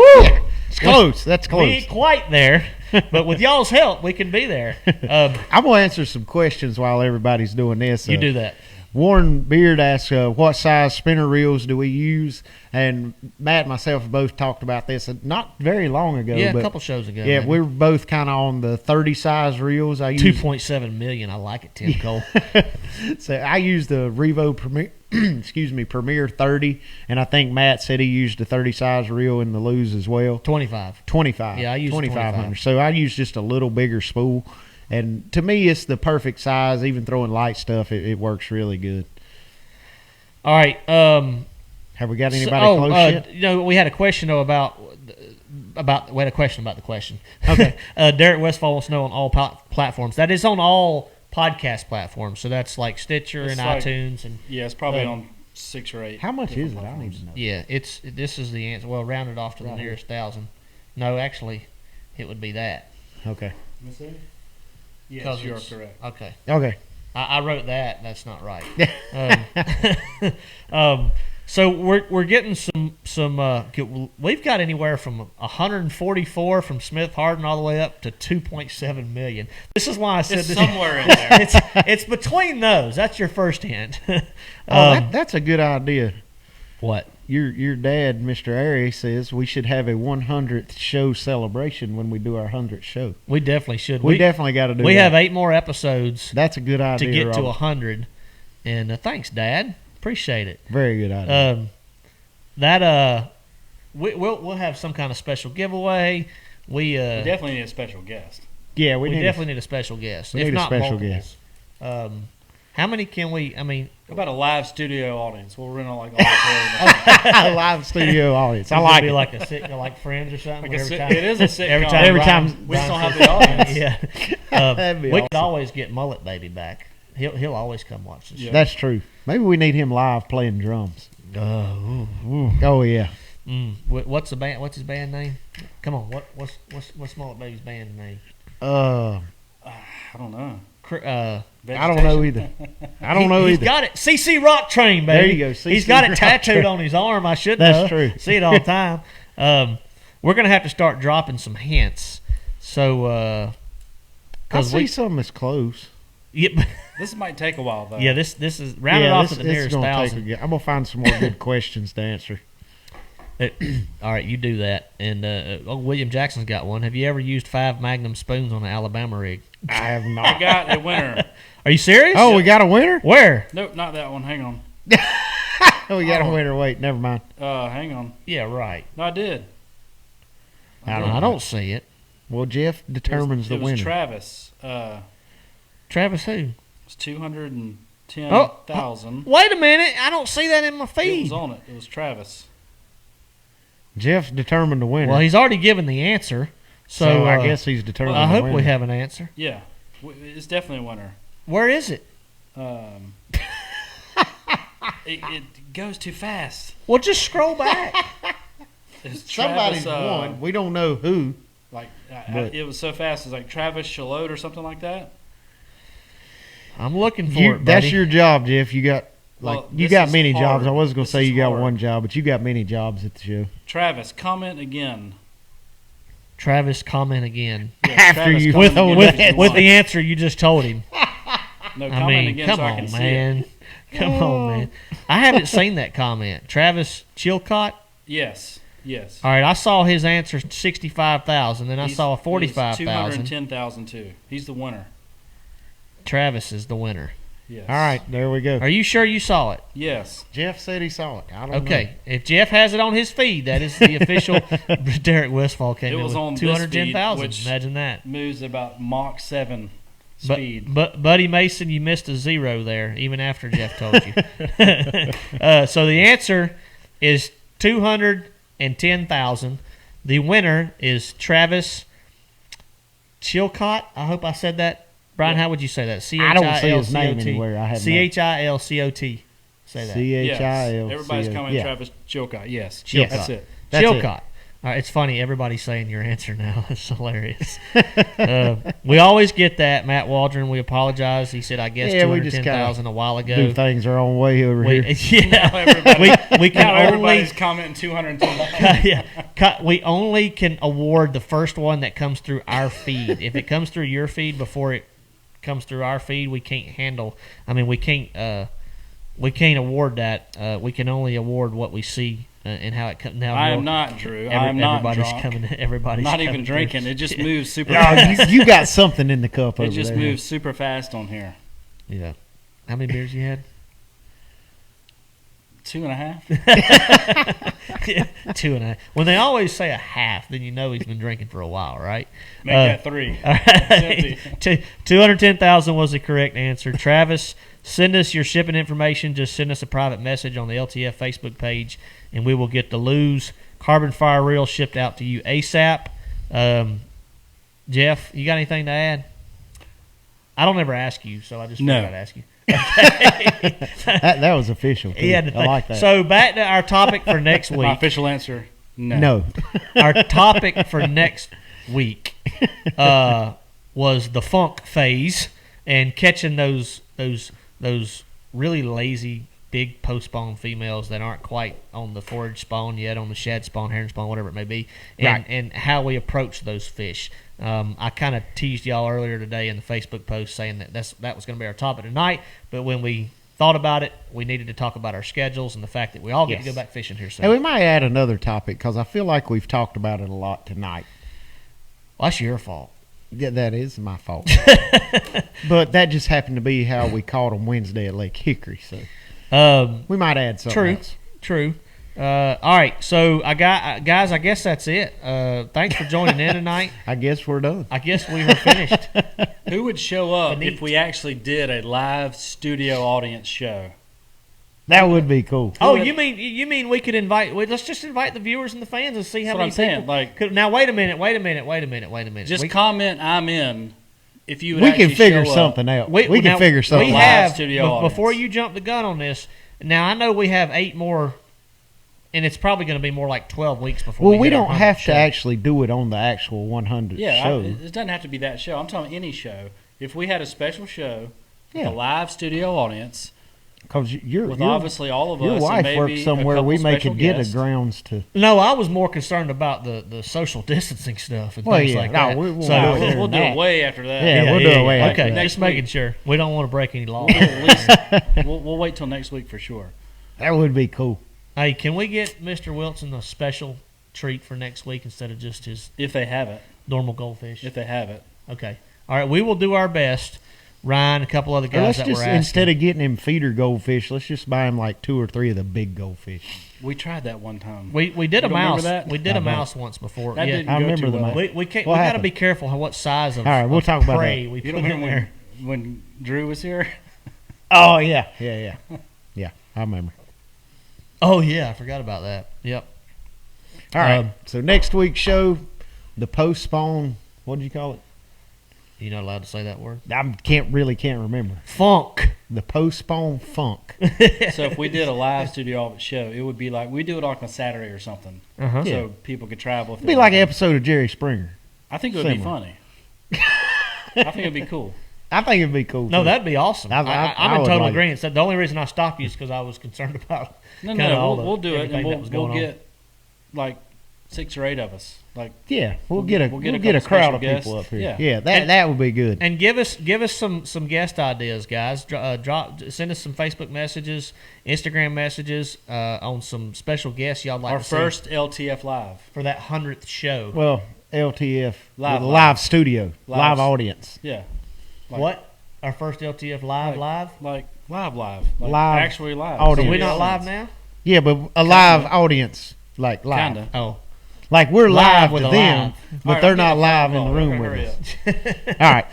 it's close. That's We close. ain't quite there, but with y'all's help, we can be there. I'm gonna answer some questions while everybody's doing this. You do that. Warren Beard asked, what size spinner reels do we use? And Matt and myself have both talked about this not very long ago. Yeah, but a couple shows ago. yeah, man. we're both kind of on the 30 size reels. I use 2.7 million. I like it, Tim Cole. so I use the Revo Premier, Premier 30, and I think Matt said he used a 30 size reel in the Lose as well. 25. 25. Yeah, I use 2500. So I use just a little bigger spool. And to me, it's the perfect size. Even throwing light stuff, it works really good. All right. Have we got anybody close yet? You know, we had a question though about we had a question about the question. Okay. Derek Westfall wants to know on all platforms. That is on all podcast platforms. So that's like Stitcher It's and like- iTunes and Yeah, it's probably on 6 or 8. How much different is it? I don't platforms. even know. yeah. This is the answer. Well, rounded off to the Right here. nearest 1,000. No, actually, it would be that. Okay. Let me see. Yes, 'Cause you're it's- correct. Okay. Okay. I wrote that. That's not right. So we're getting some. We've got anywhere from 144 from Smith Harden all the way up to 2.7 million. This is why I said It's this. somewhere in there. It's between those. That's your first hint. That's a good idea. What? Your dad, Mr. Arey, says we should have a 100th show celebration when we do our 100th show. We definitely should. We definitely got to do We that. have 8 more episodes That's a good idea. to get to Robert. 100. And thanks, Dad. Appreciate it. Very good idea. We'll have some kind of special giveaway. We We definitely need a special guest. yeah, we need definitely need a special guest. we if need a not special multiples. How many can we? I mean, How about a live studio audience? We'll rent on like all a live studio audience. I it'd like be it. like a like Friends or something. Like where it is a sitcom. Every Brian- time- we just don't Brian have the audience. yeah, That'd be we awesome. could always get Mullet Baby back. He'll always come watch the show. Yeah. That's true. Maybe we need him live playing drums. Oh yeah. What's the band? What's his band name? Come on, what's Mullet Baby's band name? I I don't know. don't know either. I don't know He's either. got it. CC Rock Train, baby. There you go, CC He's got it Rock tattooed Train. on his arm. I should That's know. true. See it all the time. We're gonna have to start dropping some hints. So, I because see something that's close. yeah, This might take a while though. yeah, this is rounded off to the this is nearest gonna take 1,000. I'm gonna find some more good questions to answer. All right, you do that. And William Jackson's got one. Have you ever used 5 Magnum spoons on an Alabama rig? I have I not. got a winner. Are you serious? Oh, we got a winner. Where? Nope, not that one. Hang on. Oh, we got a winner. Wait, never mind. Hang on. Yeah, right. No, I did. I don't see it. Well, Jeff determines the It was winner. Travis. Travis who? It's 210,000. Wait a minute. I don't see that in my It feed. was on it. It was Travis. Jeff determined the winner. Well, he's already given the answer. So, I guess he's determined I the hope winner. we have an answer. Yeah. It's definitely a winner. Where is it? It goes too fast. Well, just scroll back. It's Somebody's Travis, won. We don't know who. Like But- it was so fast. It's like Travis Shalot or something like that. I'm looking for it, That's buddy. your job, Jeff. You got Well, you this got is many jobs. I hard. wasn't going to This say is you got hard. one job, but you got many jobs at the show. Travis, comment again. Travis, comment again. Yeah, After Travis, you- comment With, again with, if you with want. the answer you just told him. No, I comment mean, again come so I on, can see it. man. Come on, man. I haven't seen that comment. Travis Chilcott? Yes. All right, I saw his answer 65,000, then I saw 45,000. 210,000 too. He's the winner. Travis is the winner. Yes. All right, there we go. Are you sure you saw it? Yes. Jeff said he saw it. I don't know. Okay, if Jeff has it on his feed, that is the official. Derek Westfall came It in was on with this 210,000. feed, which- Imagine that. Moves about Mach 7 speed. But Buddy Mason, you missed a zero there, even after Jeff told you. So the answer is 210,000. The winner is Travis Chilcott. I hope I said that. Brian, Yeah. how would you say that? I don't see his name anywhere. I have Chilcot. Say that. Chil. Everybody's commenting Yeah. Travis Chilcott. Yes. Chilcott. That's it. That's Chilcott. All right, it's funny. Everybody's saying your answer now. It's hilarious. We always get that. Matt Waldron, we apologize. He said, I guess Yeah, we just 210,000 a while ago. Do things our own way over We, here. yeah, we can Now only everybody's commenting 210,000. we only can award the first one that comes through our feed. If it comes through your feed before it comes through our feed, we can't handle. I mean, we can't award that. We can only award what we see and how it comes. Now I am not, Drew. I am not everybody's drunk. coming. Everybody's Not coming even through. drinking. It just moves super Oh, fast. you got something in the cup over It just there. moves super fast on here. Yeah. How many beers you had? 2.5. Yeah, 2.5. When they always say a half, then you know he's been drinking for a while, right? Make that 3. All right. 210,000 was the correct answer. Travis, send us your shipping information. Just send us a private message on the LTF Facebook page, and we will get the Lew's carbon fire reel shipped out to you ASAP. Jeff, you got anything to add? I don't ever ask you, so I just figured I'd ask you. That was official. Too. Yeah, I like that. So back to our topic for next week. My official answer, no. no. Our topic for next week was the funk phase and catching those really lazy big post-spawn females that aren't quite on the forage spawn yet, on the shad spawn, herring spawn, whatever it may be, and how we approach those fish. I kind of teased y'all earlier today in the Facebook post saying that that was going to be our topic tonight, but when we thought about it, we needed to talk about our schedules and the fact that we all get to go back fishing here soon. And we might add another topic because I feel like we've talked about it a lot tonight. Well, that's your fault. Yeah, that is my fault. But that just happened to be how we caught them Wednesday at Lake Hickory. So we might add something else. True. All right, so guys, I guess that's it. Thanks for joining in tonight. I guess we're done. I guess we are finished. Who would show up Neat. if we actually did a live studio audience show? That would be cool. Oh, you mean we could invite? Let's just invite the viewers and the fans and see how That's many what I'm people. saying, like- now wait a minute. Just comment I'm in if you would We actually can figure show up. something out. We can figure something We out. have Live studio before audience. you jump the gun on this. Now I know we have 8 more, and it's probably going to be more like 12 weeks before. Well, we hit our don't have 100th to show. actually do it on the actual 100th Yeah, show. it doesn't have to be that show. I'm talking any show. If we had a special show with Yeah. a live studio audience Because with obviously all of your us, wife and maybe works somewhere a we couple may special could get a guests. grounds to. No, I was more concerned about the social distancing stuff and Well, things yeah. like No, that. we won't so go We'll, there. we'll do That. it way after that. Yeah, we'll do it way after Okay, that. just Next making week. sure we don't want to break any laws. At least we'll wait till next week for sure. That would be cool. Hey, can we get Mr. Wilson a special treat for next week instead of just his If they have it. normal goldfish? If they have it. Okay. All right, we will do our best. Ryan, a couple other Or guys let's that just, were asking. instead of getting him feeder goldfish, let's just buy him like 2 or 3 of the big goldfish. We tried that one time. We did You a don't remember mouse. that? We did I a don't. mouse once before. That yeah. didn't I go remember too the well. mouse. We can't. What We got to happened? be careful what size of. All right, we'll of talk about prey that. we You put don't in remember there. when Drew was here? Oh, yeah. Yeah. I remember. Oh yeah, I forgot about that. Yep. All right. So next week's show, the postpone. What did you call it? You're not allowed to say that word. I can't remember. Funk. The postpone funk. So if we did a live studio office show, it would be like we do it on a Saturday or something, Uh-huh. Yeah. so people could travel. if It'd they be like an wanted. episode of Jerry Springer. I think it would be similar. funny. I think it'd be cool. I think it'd be cool. No, too. that'd be awesome. I I'm in would total like it. agreement. So the only reason I stopped you is because I was concerned about. No, kinda all we'll do it, everything and that we'll was we'll going on. get like 6 or 8 of us. Like Yeah, we'll We'll get a couple crowd of special people up guests. here. Yeah. And- that would be good. And give us some guest ideas, guys. Send us some Facebook messages, Instagram messages on some special guests y'all like our to see first LTF live. for that 100th show. Well, LTF Live, with a live studio, Live. live audience, Yeah. Like, What? Our first LTF live? Like live. Like Live actually live. audience. So we're Yeah. not live now? yeah, but a live audience, like live, Kinda. Oh. like we're Live live, with to a them, live. but All right, they're I'm not getting live in the phone room call. with Hurry us. up. All right,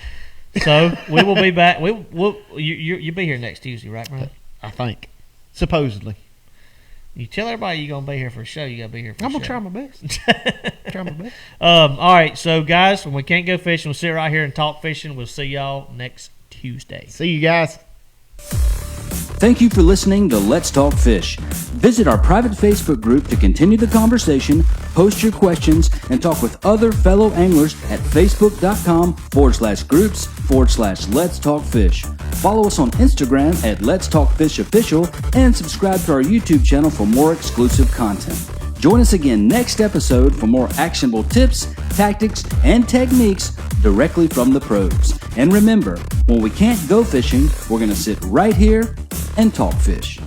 So we will be back. You'll be here next Tuesday, right, Brian? I think supposedly. You tell everybody you're gonna be here for a show. You gotta be here for. I'm a gonna show. try my best. Try my best. All right, so guys, when we can't go fishing, we'll sit right here and talk fishing. We'll see y'all next Tuesday. See you guys. Thank you for listening to Let's Talk Fish. Visit our private Facebook group to continue the conversation, post your questions, and talk with other fellow anglers at facebook.com/groups/Let's Talk Fish. Follow us on Instagram at Let's Talk Fish Official and subscribe to our YouTube channel for more exclusive content. Join us again next episode for more actionable tips, tactics, and techniques directly from the pros. And remember, when we can't go fishing, we're going to sit right here and talk fish.